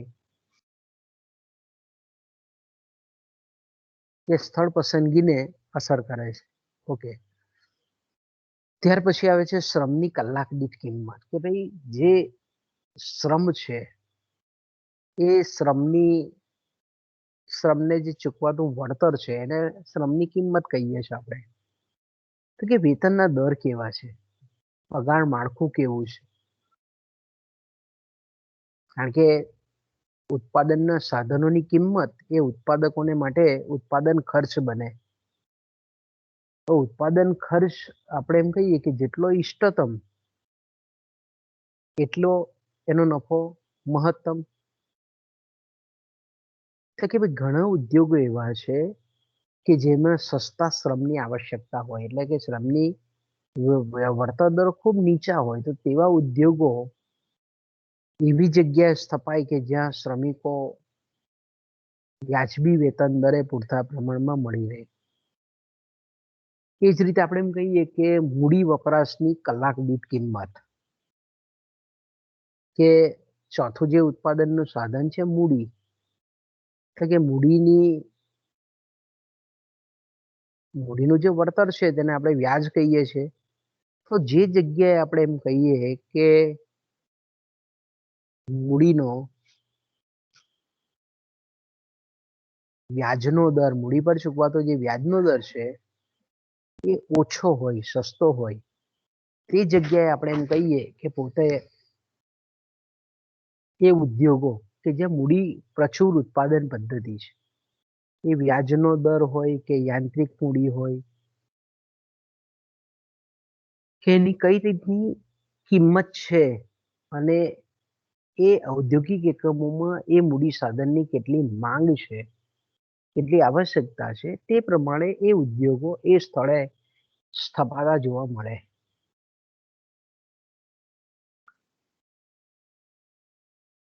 કે સ્થળ પસંદગીને અસર કરે છે. ઓકે, ત્યાર પછી આવે છે શ્રમની કલાક દીઠ કિંમત. કે ભાઈ જે શ્રમ છે એ શ્રમને જે ચૂકવાતું વળતર છે એને શ્રમની કિંમત કહીએ છીએ આપણે. તો કે વેતનના દર કેવા છે, પગાર માળખું કેવું છે. કારણ કે ઉત્પાદનના સાધનોની કિંમત એ ઉત્પાદકોને માટે ઉત્પાદન ખર્ચ બને. તો ઉત્પાદન ખર્ચ આપણે એમ કહીએ કે જેટલો ઇષ્ટતમ એટલો એનો નફો મહત્તમ. કે ભાઈ ઘણા ઉદ્યોગો એવા છે કે જેમાં સસ્તા શ્રમની આવશ્યકતા હોય, એટલે કે શ્રમની વળતર દર ખૂબ નીચા હોય, તો તેવા ઉદ્યોગો એવી જગ્યાએ સ્થપાય કે જ્યાં શ્રમિકો વ્યાજબી વેતન દરે પૂરતા પ્રમાણમાં મળી રહે. એ જ રીતે આપણે એમ કહીએ કે મૂડી વપરાશની કલાક દીઠ કિંમત, કે ચોથું જે ઉત્પાદનનું સાધન છે મૂડી, એટલે કે મૂડીનું જે વળતર છે તેને આપણે વ્યાજ કહીએ છીએ. તો જે જગ્યાએ આપણે એમ કહીએ કે મૂડીનો વ્યાજનો દર, મૂડી પર ચૂકવાતો જે વ્યાજનો દર છે એ ઓછો હોય, સસ્તો હોય, તે જગ્યાએ આપણે એમ કહીએ કે પોતે એ ઉદ્યોગો કે જે મૂડી પ્રચુર ઉત્પાદન પદ્ધતિ છે, એ વ્યાજનો દર હોય કે યાંત્રિક મૂડી હોય કે એની કઈ રીતની કિંમત છે અને એ ઔદ્યોગિક એકમોમાં એ મૂડી સાધનની કેટલી માંગ છે, કેટલી આવશ્યકતા છે, તે પ્રમાણે એ ઉદ્યોગો એ સ્થળે સ્થપાતા જોવા મળે.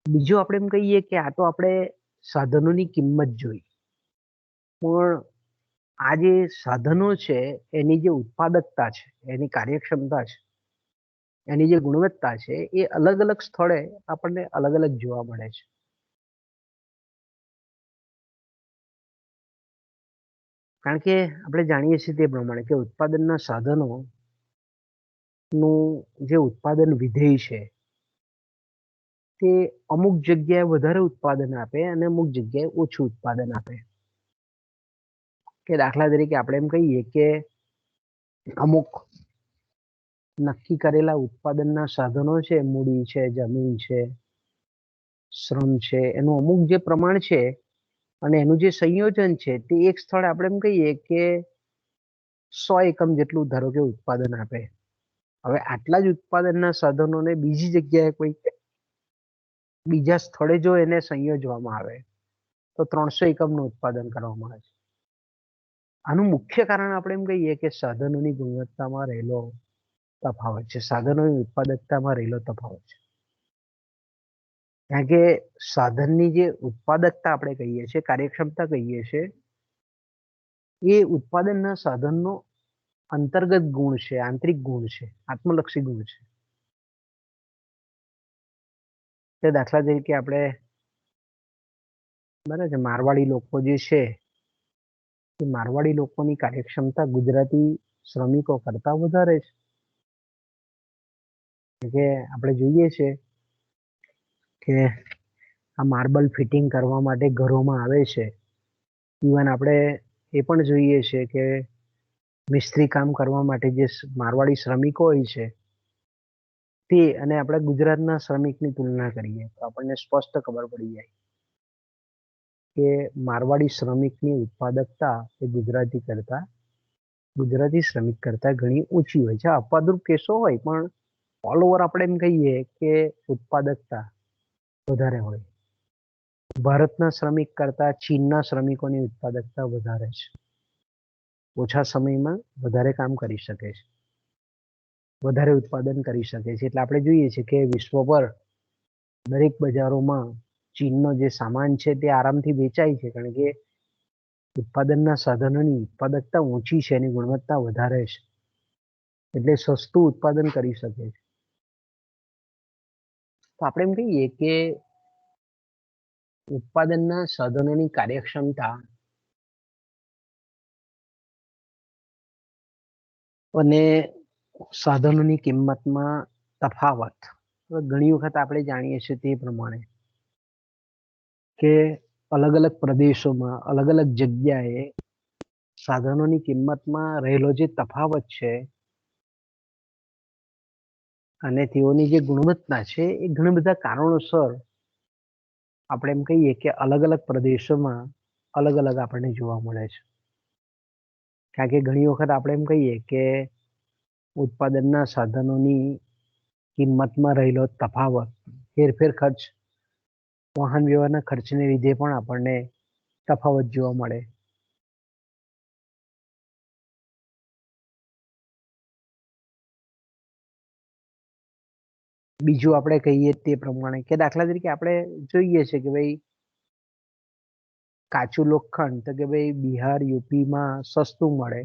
બીજું આપણે એમ કહીએ કે આ તો આપણે સાધનોની કિંમત જોઈ, પણ આ જે સાધનો છે એની જે ઉત્પાદકતા છે, એની કાર્યક્ષમતા છે, એની જે ગુણવત્તા છે એ અલગ અલગ સ્થળે આપણને અલગ અલગ જોવા મળે છે. કારણ કે આપણે જાણીએ છીએ તે પ્રમાણે કે ઉત્પાદનના સાધનો નું જે ઉત્પાદન વિધેય છે તે અમુક જગ્યાએ વધારે ઉત્પાદન આપે અને અમુક જગ્યાએ ઓછું ઉત્પાદન આપે. કે દાખલા તરીકે આપણે એમ કહીએ કે અમુક નક્કી કરેલા ઉત્પાદનના સાધનો છે, મૂડી છે, જમીન છે, શ્રમ છે, એનું અમુક જે પ્રમાણ છે અને એનું જે સંયોજન છે તે એક સ્થળે આપણે એમ કહીએ કે 100 એકમ જેટલું ધારો કે ઉત્પાદન આપે. હવે આટલા જ ઉત્પાદનના સાધનોને બીજી જગ્યાએ કોઈ બીજા સ્થળે જો એને સંયોજવામાં આવે તો 300 એકમનું ઉત્પાદન કરવામાં આવે છે. આનું મુખ્ય કારણ આપણે એમ કહીએ કે સાધનોની ગુણવત્તામાં રહેલો તફાવત છે, સાધનોની ઉત્પાદકતામાં રહેલો તફાવત છે. કારણ કે સાધનની જે ઉત્પાદકતા આપણે કહીએ છીએ, કાર્યક્ષમતા કહીએ છીએ, એ ઉત્પાદનના સાધનનો અંતર્ગત ગુણ છે, આંતરિક ગુણ છે, આત્મલક્ષી ગુણ છે. તે દાખલા તરીકે આપણે બરાબર છે, મારવાડી લોકો જે છે એ મારવાડી લોકોની કાર્યક્ષમતા ગુજરાતી શ્રમિકો કરતા વધારે છે. કે આપણે જોઈએ છે કે આ માર્બલ ફિટિંગ કરવા માટે ઘરોમાં આવે છે. ઇવન આપણે એ પણ જોઈએ છે કે મિસ્ત્રી કામ કરવા માટે જે મારવાડી શ્રમિકો હોય છે તે અને આપણે ગુજરાતના શ્રમિકની તુલના કરીએ તો આપણને સ્પષ્ટ ખબર પડી જાય કે મારવાડી શ્રમિકની ઉત્પાદકતા એ ગુજરાતી શ્રમિક કરતા ઘણી ઓછી હોય છે. અપવાદરૂપ કેસો હોય પણ ઓલ ઓવર આપણે એમ કહીએ કે ઉત્પાદકતા વધારે હોય. ભારતના શ્રમિક કરતા ચીનના શ્રમિકોની ઉત્પાદકતા વધારે છે. ઓછા સમયમાં વધારે કામ કરી શકે છે, વધારે ઉત્પાદન કરી શકે છે. એટલે આપણે જોઈએ છીએ કે વિશ્વભર દરેક બજારોમાં ચીનનો જે સામાન છે તે આરામથી વેચાય છે, કારણ કે ઉત્પાદનના સાધનોની ઉત્પાદકતા ઓછી છે, એની ગુણવત્તા વધારે છે, એટલે સસ્તું ઉત્પાદન કરી શકે છે. તો આપણે એમ કહીએ કે ઉત્પાદનના સાધનોની કાર્યક્ષમતા અને સાધનોની કિંમતમાં તફાવત ઘણી વખત આપણે જાણીએ છીએ તે પ્રમાણે કે અલગ અલગ પ્રદેશોમાં અલગ અલગ જગ્યાએ સાધનોની કિંમતમાં રહેલો જે તફાવત છે અને તેઓની જે ગુણવત્તા છે એ ઘણા બધા કારણોસર આપણે એમ કહીએ કે અલગ અલગ પ્રદેશોમાં અલગ અલગ આપણને જોવા મળે છે. કારણ કે ઘણી વખત આપણે એમ કહીએ કે ઉત્પાદનના સાધનોની કિંમતમાં રહેલો તફાવત, હેરફેર ખર્ચ, વાહન વ્યવહારના ખર્ચને લીધે પણ આપણને તફાવત જોવા મળે. બીજું આપણે કહીએ તે પ્રમાણે કે દાખલા તરીકે આપણે જોઈએ છે કે ભાઈ કાચું લોખંડ તો કે ભાઈ બિહાર યુપીમાં સસ્તું મળે,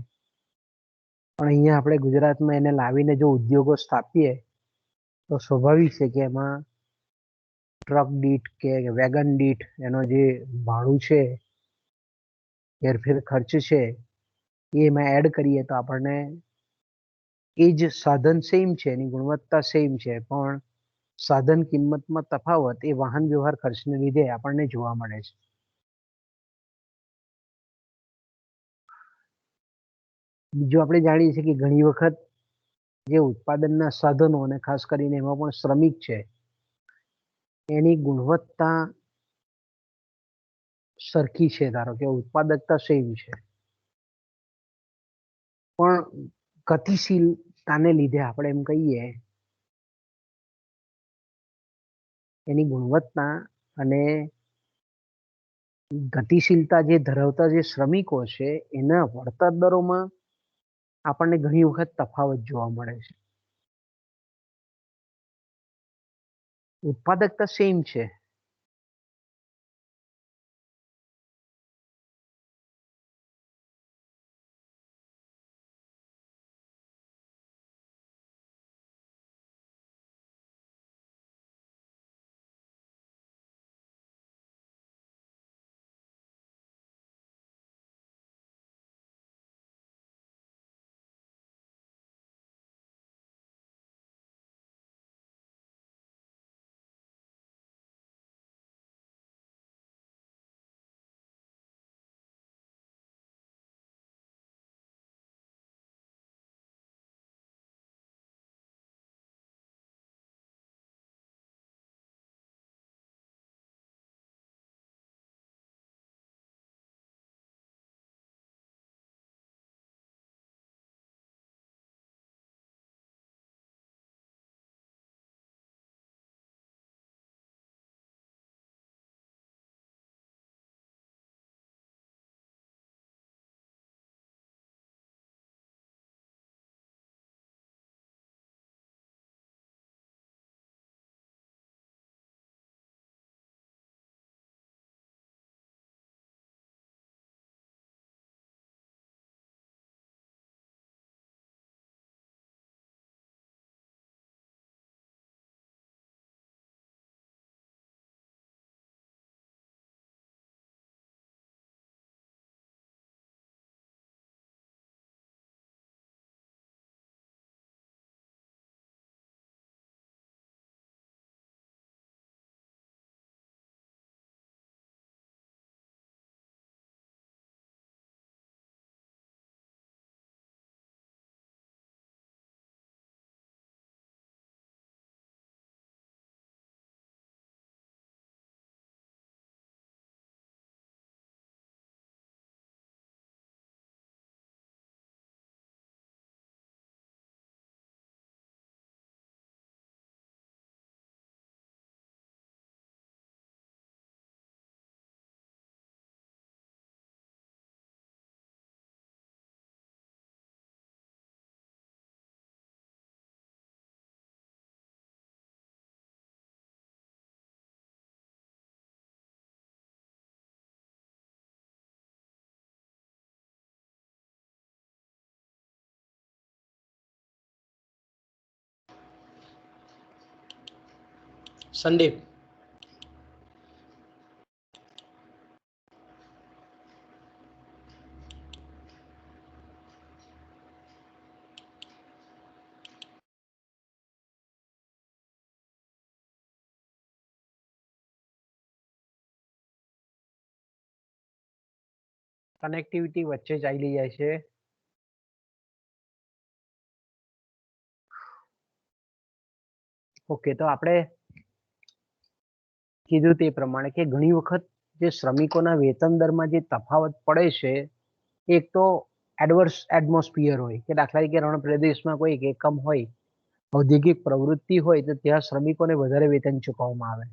પણ અહીંયા આપણે ગુજરાતમાં એને લાવીને જો ઉદ્યોગો સ્થાપીએ તો સ્વાભાવિક છે કે એમાં ટ્રક દીઠ કે વેગન દીઠ એનો જે ભાડું છે, હેરફેર ખર્ચ છે, એ એમાં એડ કરીએ તો આપણને એ જ સાધન સેમ છે, એની ગુણવત્તા સેમ છે, પણ સાધન કિંમતમાં તફાવત એ વાહન વ્યવહાર ખર્ચને લીધે આપણને જોવા મળે છે. બીજું આપણે જાણીએ છીએ કે ઘણી વખત જે ઉત્પાદનના સાધનો અને ખાસ કરીને એમાં પણ શ્રમિક છે એની ગુણવત્તા સરખી છે, ધારો કે ઉત્પાદકતા સેમ છે, પણ ગતિશીલતાને લીધે આપણે એમ કહીએ એની ગુણવત્તા અને ગતિશીલતા જે ધરાવતા જે શ્રમિકો છે એના વળતર દરોમાં આપણને ઘણી વખત તફાવત જોવા મળે છે. ઉત્પાદકતા સેમ છે, સંદીપ. કનેક્ટિવિટી વચ્ચે ચાલી જાય છે. ઓકે, તો આપણે કીધું તે પ્રમાણે કે ઘણી વખત જે શ્રમિકોના વેતન દરમાં જે તફાવત પડે છે, એક તો એડવર્સ એટમોસ્ફિયર હોય કે દાખલા તરીકે રણ પ્રદેશમાં કોઈ એકમ હોય, ઔદ્યોગિક પ્રવૃત્તિ હોય, તો ત્યાં શ્રમિકોને વધારે વેતન ચૂકવવામાં આવે.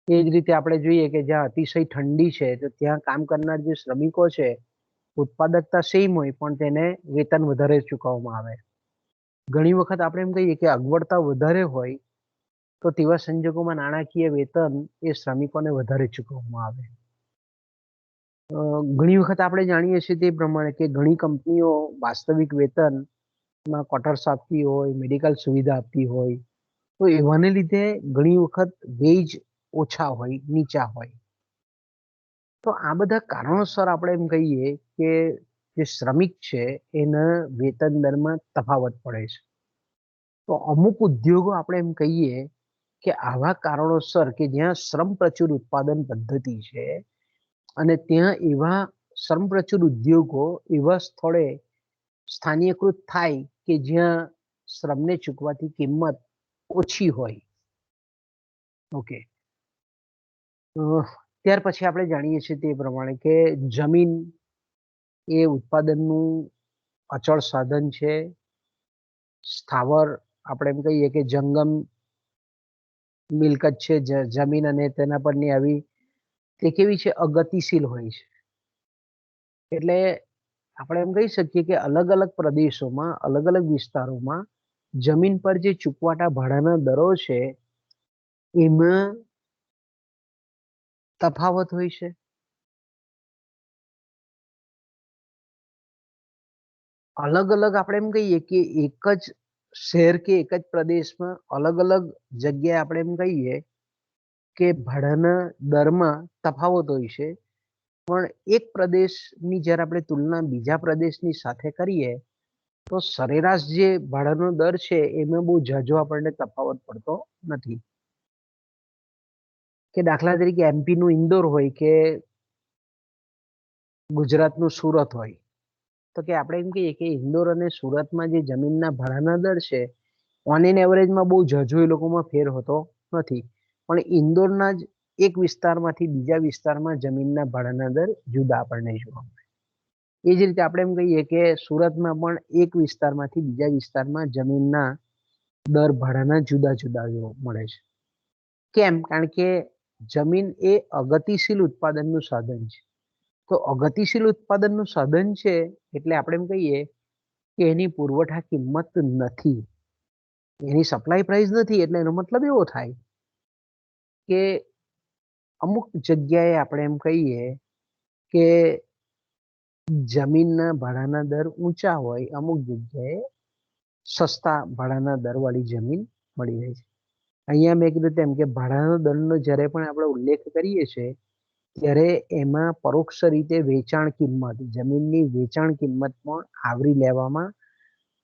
એ જ રીતે આપણે જોઈએ કે જ્યાં અતિશય ઠંડી છે, તો ત્યાં કામ કરનાર જે શ્રમિકો છે, ઉત્પાદકતા સેમ હોય પણ તેને વેતન વધારે ચૂકવવામાં આવે. ઘણી વખત આપણે એમ કહીએ કે અગવડતા વધારે હોય, તો તેવા સંજોગોમાં નાણાકીય વેતન એ શ્રમિકોને વધારે ચૂકવવામાં આવે. ઘણી વખત આપણે જાણીએ છીએ તે પ્રમાણે કે ઘણી કંપનીઓ વાસ્તવિક વેતનમાં ક્વાર્ટર્સ આપતી હોય, મેડિકલ સુવિધા આપતી હોય, તો એવાને લીધે ઘણી વખત વેજ ઓછા હોય, નીચા હોય. તો આ બધા કારણોસર આપણે એમ કહીએ કે જે શ્રમિક છે એના વેતન દરમાં તફાવત પડે છે. તો અમુક ઉદ્યોગો આપણે એમ કહીએ કે આવા કારણોસર કે જ્યાં શ્રમ પ્રચુર ઉત્પાદન પદ્ધતિ છે અને ત્યાં એવા શ્રમ પ્રચુર ઉદ્યોગો એવા સ્થળે સ્થાનીયકૃત થાય કે જ્યાં શ્રમને ચૂકવાતી કિંમત ઓછી હોય. ઓકે, ત્યાર પછી આપણે જાણીએ છીએ તે પ્રમાણે કે જમીન એ ઉત્પાદનનું અચળ સાધન છે. સ્થાવર આપણે એમ કહીએ કે જંગમ મિલકત છે, જમીન અને તેના પરની આવી તે કેવી છે, અગતિશીલ હોય છે. એટલે આપણે એમ કહી શકીએ કે અલગ અલગ પ્રદેશોમાં, અલગ અલગ વિસ્તારોમાં જમીન પર જે ચૂકવાતા ભાડાના દરો છે એમાં તફાવત હોય છે. અલગ અલગ આપણે એમ કહીએ કે એક જ શહેર કે એક જ પ્રદેશમાં અલગ અલગ જગ્યાએ આપણે એમ કહીએ કે ભાડાના દરમાં તફાવત હોય છે. પણ એક પ્રદેશની જ્યારે આપણે તુલના બીજા પ્રદેશની સાથે કરીએ તો સરેરાશ જે ભાડાનો દર છે એમાં બહુ ઝાઝો આપણને તફાવત પડતો નથી. કે દાખલા તરીકે એમપીનું ઇન્દોર હોય કે ગુજરાતનું સુરત હોય, તો કે આપણે એમ કહીએ કે ઇન્દોર અને સુરતમાં જે જમીનના ભાડાના દર છે ઓન એન એવરેજમાં બહુ ઝાઝો એ લોકોમાં ફેર હોતો નથી. પણ ઇન્દોરના જ એક વિસ્તારમાંથી બીજા વિસ્તારમાં જમીનના ભાડાના દર જુદા આપણને જોવા મળે. એ જ રીતે આપણે એમ કહીએ કે સુરતમાં પણ એક વિસ્તારમાંથી બીજા વિસ્તારમાં જમીનના દર ભાડાના જુદા જુદા જોવા મળે છે. કેમ? કારણ કે જમીન એ અગતિશીલ ઉત્પાદનનું સાધન છે. તો અગતિશીલ ઉત્પાદનનું સાધન છે એટલે આપણે એમ કહીએ કે એની પુરવઠા કિંમત નથી, એની સપ્લાય પ્રાઇસ નથી. એટલે એનો મતલબ એવો થાય કે અમુક જગ્યાએ આપણે એમ કહીએ કે જમીનના ભાડાના દર ઊંચા હોય, અમુક જગ્યાએ સસ્તા ભાડાના દરવાળી જમીન મળી રહે છે. અહીંયા મેં કીધું તેમ કે ભાડાનો દરનો જ્યારે પણ આપણે ઉલ્લેખ કરીએ છીએ ત્યારે એમાં પરોક્ષ રીતે વેચાણ કિંમત, જમીનની વેચાણ કિંમત પણ આવરી લેવામાં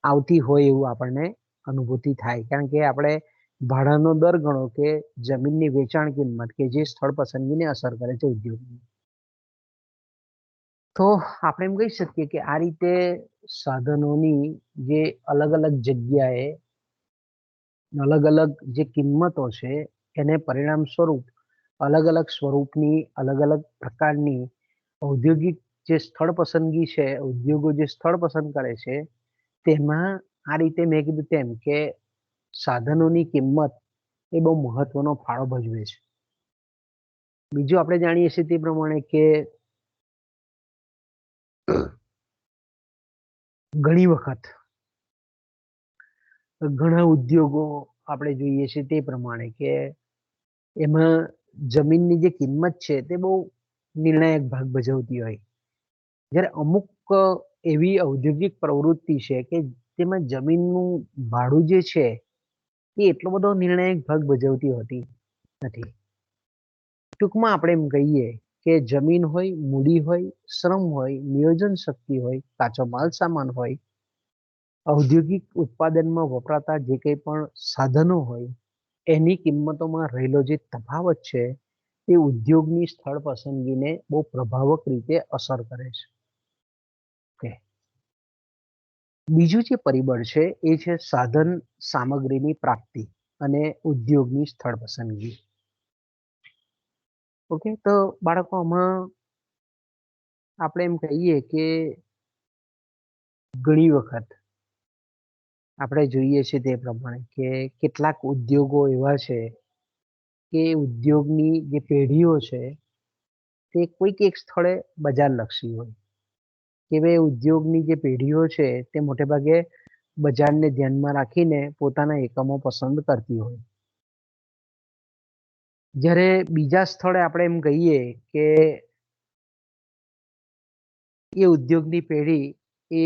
આવતી હોય એવું આપણને અનુભૂતિ થાય. કારણ કે આપણે ભાડાનો દર ગણો કે જમીનની વેચાણ કિંમત કે જે સ્થળ પસંદગીને અસર કરે છે ઉદ્યોગની. તો આપણે એમ કહી શકીએ કે આ રીતે સાધનોની જે અલગ અલગ જગ્યાએ અલગ અલગ જે કિંમતો છે એને પરિણામ સ્વરૂપ અલગ અલગ સ્વરૂપની, અલગ અલગ પ્રકારની ઔદ્યોગિક જે સ્થળ પસંદગી છે, ઉદ્યોગો જે સ્થળ પસંદ કરે છે તેમાં આ રીતે મેં કીધું તેમ કે સાધનોની કિંમત એ બહુ મહત્વનો ફાળો ભજવે છે. બીજું આપણે જાણીએ છીએ તે પ્રમાણે કે ઘણી વખત ઘણા ઉદ્યોગો આપણે જોઈએ છીએ તે પ્રમાણે કે એમાં જમીનની જે કિંમત છે તે બહુ નિર્ણાયક ભાગ ભજવતી હોય. જ્યારે અમુક એવી ઔદ્યોગિક પ્રવૃત્તિ છે કે તેમાં જમીનનું ભાડું જે છે એ એટલો બધો નિર્ણાયક ભાગ ભજવતી હોતી નથી. ટૂંકમાં આપણે એમ કહીએ કે જમીન હોય, મૂડી હોય, શ્રમ હોય, નિયોજન શક્તિ હોય, કાચો માલ સામાન હોય, ઔદ્યોગિક ઉત્પાદનમાં વપરાતા જે કંઈ પણ સાધનો હોય, એની કિંમતોમાં રહેલો જે તફાવત છે તે ઉદ્યોગની સ્થળ પસંદગીને બહુ પ્રભાવક રીતે અસર કરે છે. ઓકે. બીજું જે પરિબળ છે એ છે સાધન સામગ્રીની પ્રાપ્તિ અને ઉદ્યોગની સ્થળ પસંદગી. ઓકે, તો બાળકો આમાં આપણે એમ કહીએ કે ઘણી વખત આપણે જોઈએ છીએ તે પ્રમાણે કે કેટલાક ઉદ્યોગો એવા છે કે ઉદ્યોગની જે પેઢીઓ છે તે કોઈક એક સ્થળે બજારલક્ષી હોય કે ભાઈ ઉદ્યોગની જે પેઢીઓ છે તે મોટે ભાગે બજારને ધ્યાનમાં રાખીને પોતાના એકમો પસંદ કરતી હોય. જ્યારે બીજા સ્થળે આપણે એમ કહીએ કે એ ઉદ્યોગની પેઢી એ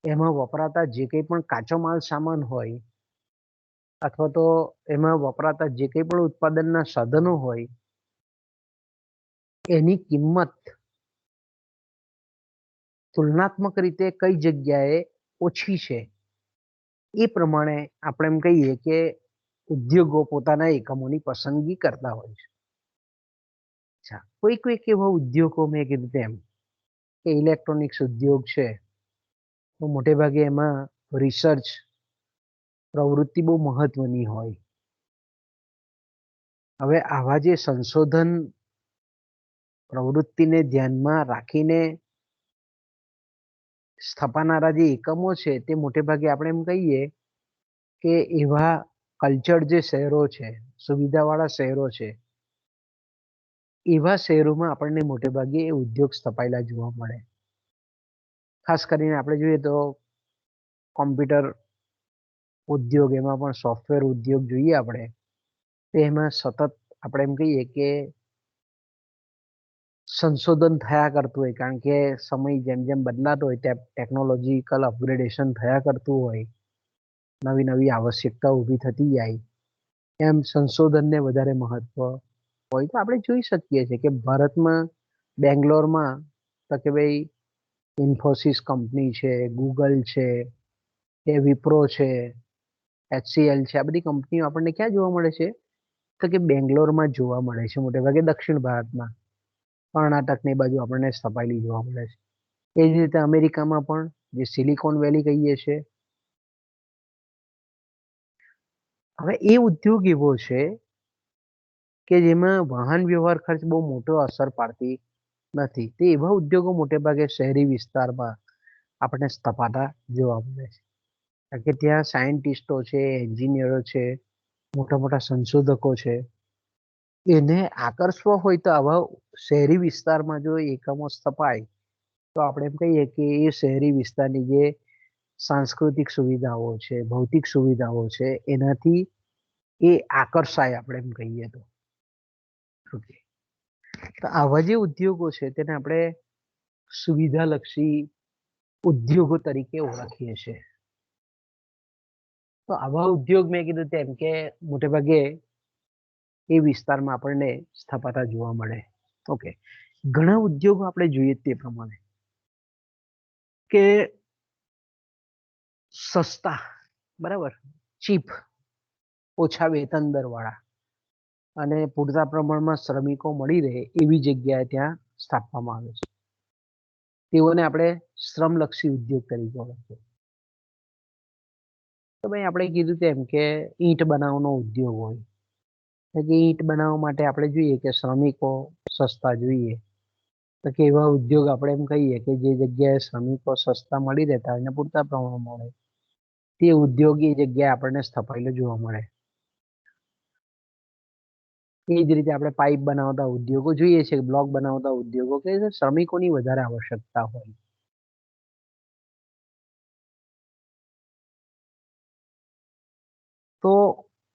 એમાં વપરાતા જે કંઈ પણ કાચો માલ સામાન હોય અથવા તો એમાં વપરાતા જે કંઈ પણ ઉત્પાદનના સાધનો હોય એની કિંમત તુલનાત્મક રીતે કઈ જગ્યાએ ઓછી છે એ પ્રમાણે આપણે એમ કહીએ કે ઉદ્યોગો પોતાના એકમોની પસંદગી કરતા હોય છે. અચ્છા, કોઈક એવા ઉદ્યોગો મેં કીધું તેમ કે ઇલેક્ટ્રોનિક્સ ઉદ્યોગ છે તો મોટે ભાગે એમાં રિસર્ચ પ્રવૃત્તિ બહુ મહત્વની હોય. હવે આવા જે સંશોધન પ્રવૃત્તિને ધ્યાનમાં રાખીને સ્થાપનારા જે એકમો છે તે મોટે ભાગે આપણે એમ કહીએ કે એવા કલ્ચર જે શહેરો છે, સુવિધાવાળા શહેરો છે, એવા શહેરોમાં આપણને મોટે ભાગે એ ઉદ્યોગ સ્થપાયેલા જોવા મળે. ખાસ કરીને આપણે જોઈએ તો કોમ્પ્યુટર ઉદ્યોગ, એમાં પણ સોફ્ટવેર ઉદ્યોગ જોઈએ આપણે તો એમાં સતત આપણે એમ કહીએ કે સંશોધન થયા કરતું હોય, કારણ કે સમય જેમ જેમ બદલાતો હોય તેમ ટેકનોલોજીકલ અપગ્રેડેશન થયા કરતું હોય, નવી નવી આવશ્યકતા ઊભી થતી જાય એમ સંશોધનને વધારે મહત્વ હોય. તો આપણે જોઈ શકીએ છીએ કે ભારતમાં બેંગ્લોરમાં તો કે ભાઈ ઇન્ફોસિસ કંપની છે, ગૂગલ છે, કે વિપ્રો છે, HCL છે, આ બધી કંપનીઓ આપણને ક્યાં જોવા મળે છે તો કે બેંગ્લોરમાં જોવા મળે છે, મોટે ભાગે દક્ષિણ ભારતમાં, કર્ણાટકની બાજુ આપણને સ્થપાયેલી જોવા મળે છે. એ જ રીતે અમેરિકામાં પણ જે સિલિકોન વેલી કહીએ છીએ. હવે એ ઉદ્યોગ એવો છે કે જેમાં વાહન વ્યવહાર ખર્ચ બહુ મોટો અસર પાડતી નથી. તે એવા ઉદ્યોગો મોટે ભાગે શહેરી વિસ્તારમાં આપણને સ્થપાતા જોવા મળે છે. કારણ કે ત્યાં સાયન્ટિસ્ટો છે, એન્જિનિયરો છે, મોટા મોટા સંશોધકો છે, એને આકર્ષવા હોય તો આવા શહેરી વિસ્તારમાં જો એકમો સ્થપાય તો આપણે એમ કહીએ કે એ શહેરી વિસ્તારની જે સાંસ્કૃતિક સુવિધાઓ છે, ભૌતિક સુવિધાઓ છે, એનાથી એ આકર્ષાય આપણે એમ કહીએ તો. ઓકે. તો આવા જે ઉદ્યોગો છે તેને આપણે સુવિધાલક્ષી ઉદ્યોગો તરીકે ઓળખીએ છીએ. તો આવા ઉદ્યોગ મેં કીધું તેમ કે મોટે ભાગે એ વિસ્તારમાં આપણને સ્થાપતા જોવા મળે. ઓકે. ઘણા ઉદ્યોગો આપણે જોઈએ તે પ્રમાણે કે સસ્તા, બરાબર, ચીપ, ઓછા વેતન દર વાળા અને પૂરતા પ્રમાણમાં શ્રમિકો મળી રહે એવી જગ્યાએ ત્યાં સ્થાપવામાં આવે છે. તેઓને આપણે શ્રમલક્ષી ઉદ્યોગ તરીકે ઓળખીએ. તો ભાઈ આપણે કીધું તેમ કે ઈંટ બનાવવાનો ઉદ્યોગ હોય કે ઈંટ બનાવવા માટે આપણે જોઈએ કે શ્રમિકો સસ્તા જોઈએ તો કે એવા ઉદ્યોગ આપણે એમ કહીએ કે જે જગ્યાએ શ્રમિકો સસ્તા મળી રહેતા હોય અને પૂરતા પ્રમાણમાં મળે તે ઉદ્યોગ એ જગ્યાએ આપણને સ્થપાયેલો જોવા મળે. એ જ રીતે આપણે પાઇપ બનાવતા ઉદ્યોગો જોઈએ છે, બ્લોક બનાવતા ઉદ્યોગો કે શ્રમિકોની વધારે આવશ્યકતા હોય. તો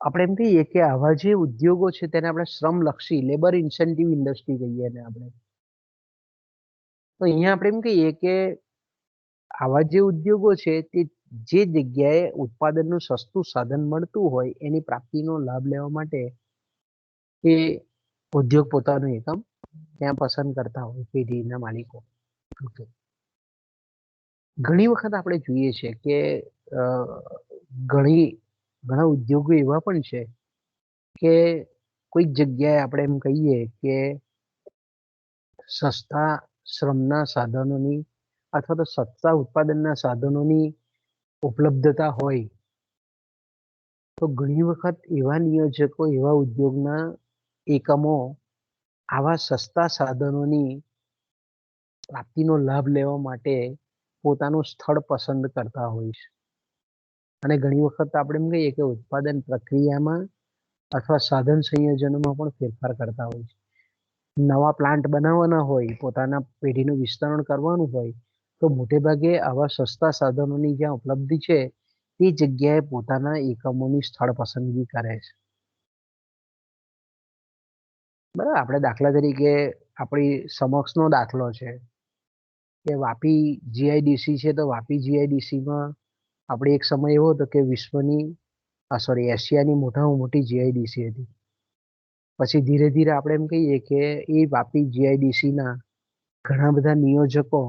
આપણે એમ કહીએ કે આવા જે ઉદ્યોગો છે તેને આપણે શ્રમલક્ષી, લેબર ઇન્સેન્ટિવ ઇન્ડસ્ટ્રી કહીએ ને આપણે. તો અહીંયા આપણે એમ કહીએ કે આવા જે ઉદ્યોગો છે તે જે જગ્યાએ ઉત્પાદનનું સસ્તું સાધન મળતું હોય એની પ્રાપ્તિનો લાભ લેવા માટે એ ઉદ્યોગ પોતાનું એકમ ત્યાં પસંદ કરતા હોય પેઢીના માલિકો. ઘણી વખત આપણે જોઈએ છે કે ઘણા ઉદ્યોગો એવા પણ છે કે કોઈક જગ્યાએ આપણે એમ કહીએ કે સસ્તા શ્રમના સાધનોની અથવા તો સસ્તા ઉત્પાદનના સાધનોની ઉપલબ્ધતા હોય તો ઘણી વખત એવા નિયોજકો એવા ઉદ્યોગના એકમો આવા સસ્તા સાધનોની પ્રાપ્તિનો લાભ લેવા માટે પોતાનું સ્થળ પસંદ કરતા હોય છે. અને ઘણી વખત આપણે એમ કહીએ કે ઉત્પાદન પ્રક્રિયામાં અથવા સાધન સંયોજનોમાં પણ ફેરફાર કરતા હોય છે. નવા પ્લાન્ટ બનાવવાના હોય, પોતાના પેઢીનું વિસ્તરણ કરવાનું હોય તો મોટે ભાગે આવા સસ્તા સાધનોની જ્યાં ઉપલબ્ધિ છે તે જગ્યાએ પોતાના એકમોની સ્થળ પસંદગી કરે છે. બરાબર. આપણે દાખલા તરીકે આપણી સમક્ષનો દાખલો છે કે વાપી જીઆઈડીસી છે, તો વાપી જીઆઈડીસીમાં આપણે એક સમય એવો હતો કે વિશ્વની એશિયાની મોટામાં મોટી જીઆઈડીસી હતી. પછી ધીરે ધીરે આપણે એમ કહીએ કે એ વાપી જીઆઈડીસીના ઘણા બધા નિયોજકો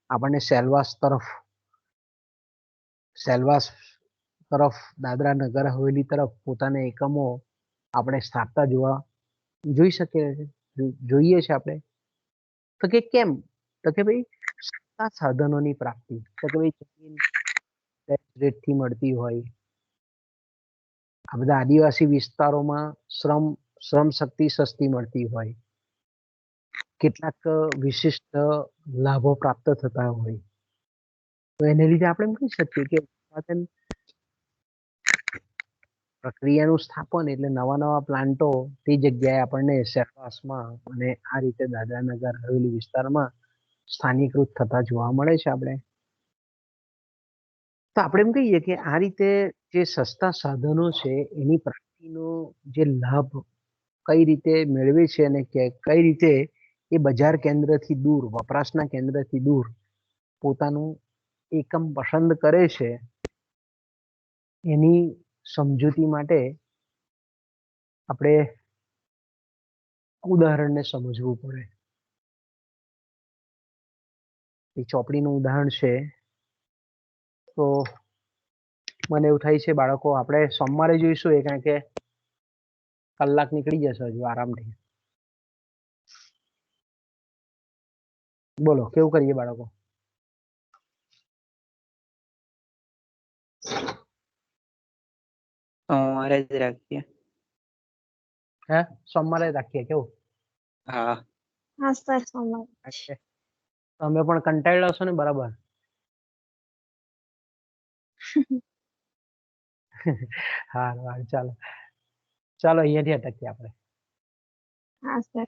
આપણને સેલવાસ તરફ દાદરા નગર હવેલી તરફ પોતાના એકમો આપણે સ્થાપતા જોઈએ છે આપણે. તો કે કેમ? તો કે ભાઈ સસ્તા સાધનોની પ્રાપ્તિ, તો કે ભાઈ જમીન રેટથી મળતી હોય, આ બધા આદિવાસી વિસ્તારોમાં શ્રમ શક્તિ સસ્તી મળતી હોય, કેટલાક વિશિષ્ટ લાભો પ્રાપ્ત થતા હોય, તો એને લીધે આપણે એમ કહી શકીએ કે ઉત્પાદન પ્રક્રિયાનું સ્થાપન એટલે નવા નવા પ્લાન્ટો તે જગ્યાએ આપણને સેલવાસમાં અને આ રીતે દાદરાનગર હવેલી વિસ્તારમાં સ્થાનીકૃત થતા જોવા મળે છે. તો આપણે એમ કહીએ કે આ રીતે જે સસ્તા સાધનો છે એની પ્રાપ્તિનો જે લાભ કઈ રીતે મેળવે છે અને કઈ રીતે એ બજાર કેન્દ્રથી દૂર, વપરાશના કેન્દ્રથી દૂર પોતાનું એકમ પસંદ કરે છે, એની સમજૂતી માટે આપણે ઉદાહરણને સમજવું પડે. એ ચોપડીનું ઉદાહરણ છે તો મને એવું થાય છે બાળકો આપણે સોમવારે જોઈશું એ, કારણ કે કલાક નીકળી જશે હજુ આરામથી. બોલો કેવું કરીએ બાળકો? સોમવારે જ રાખીએ. હે? સોમવારે રાખીએ કેવું? હા સર સોમવારે. તમે પણ કંટાળેલા છો ને? બરાબર. હા ચાલો ચાલો, અહીંયાથી અટકીએ આપણે. હા સર.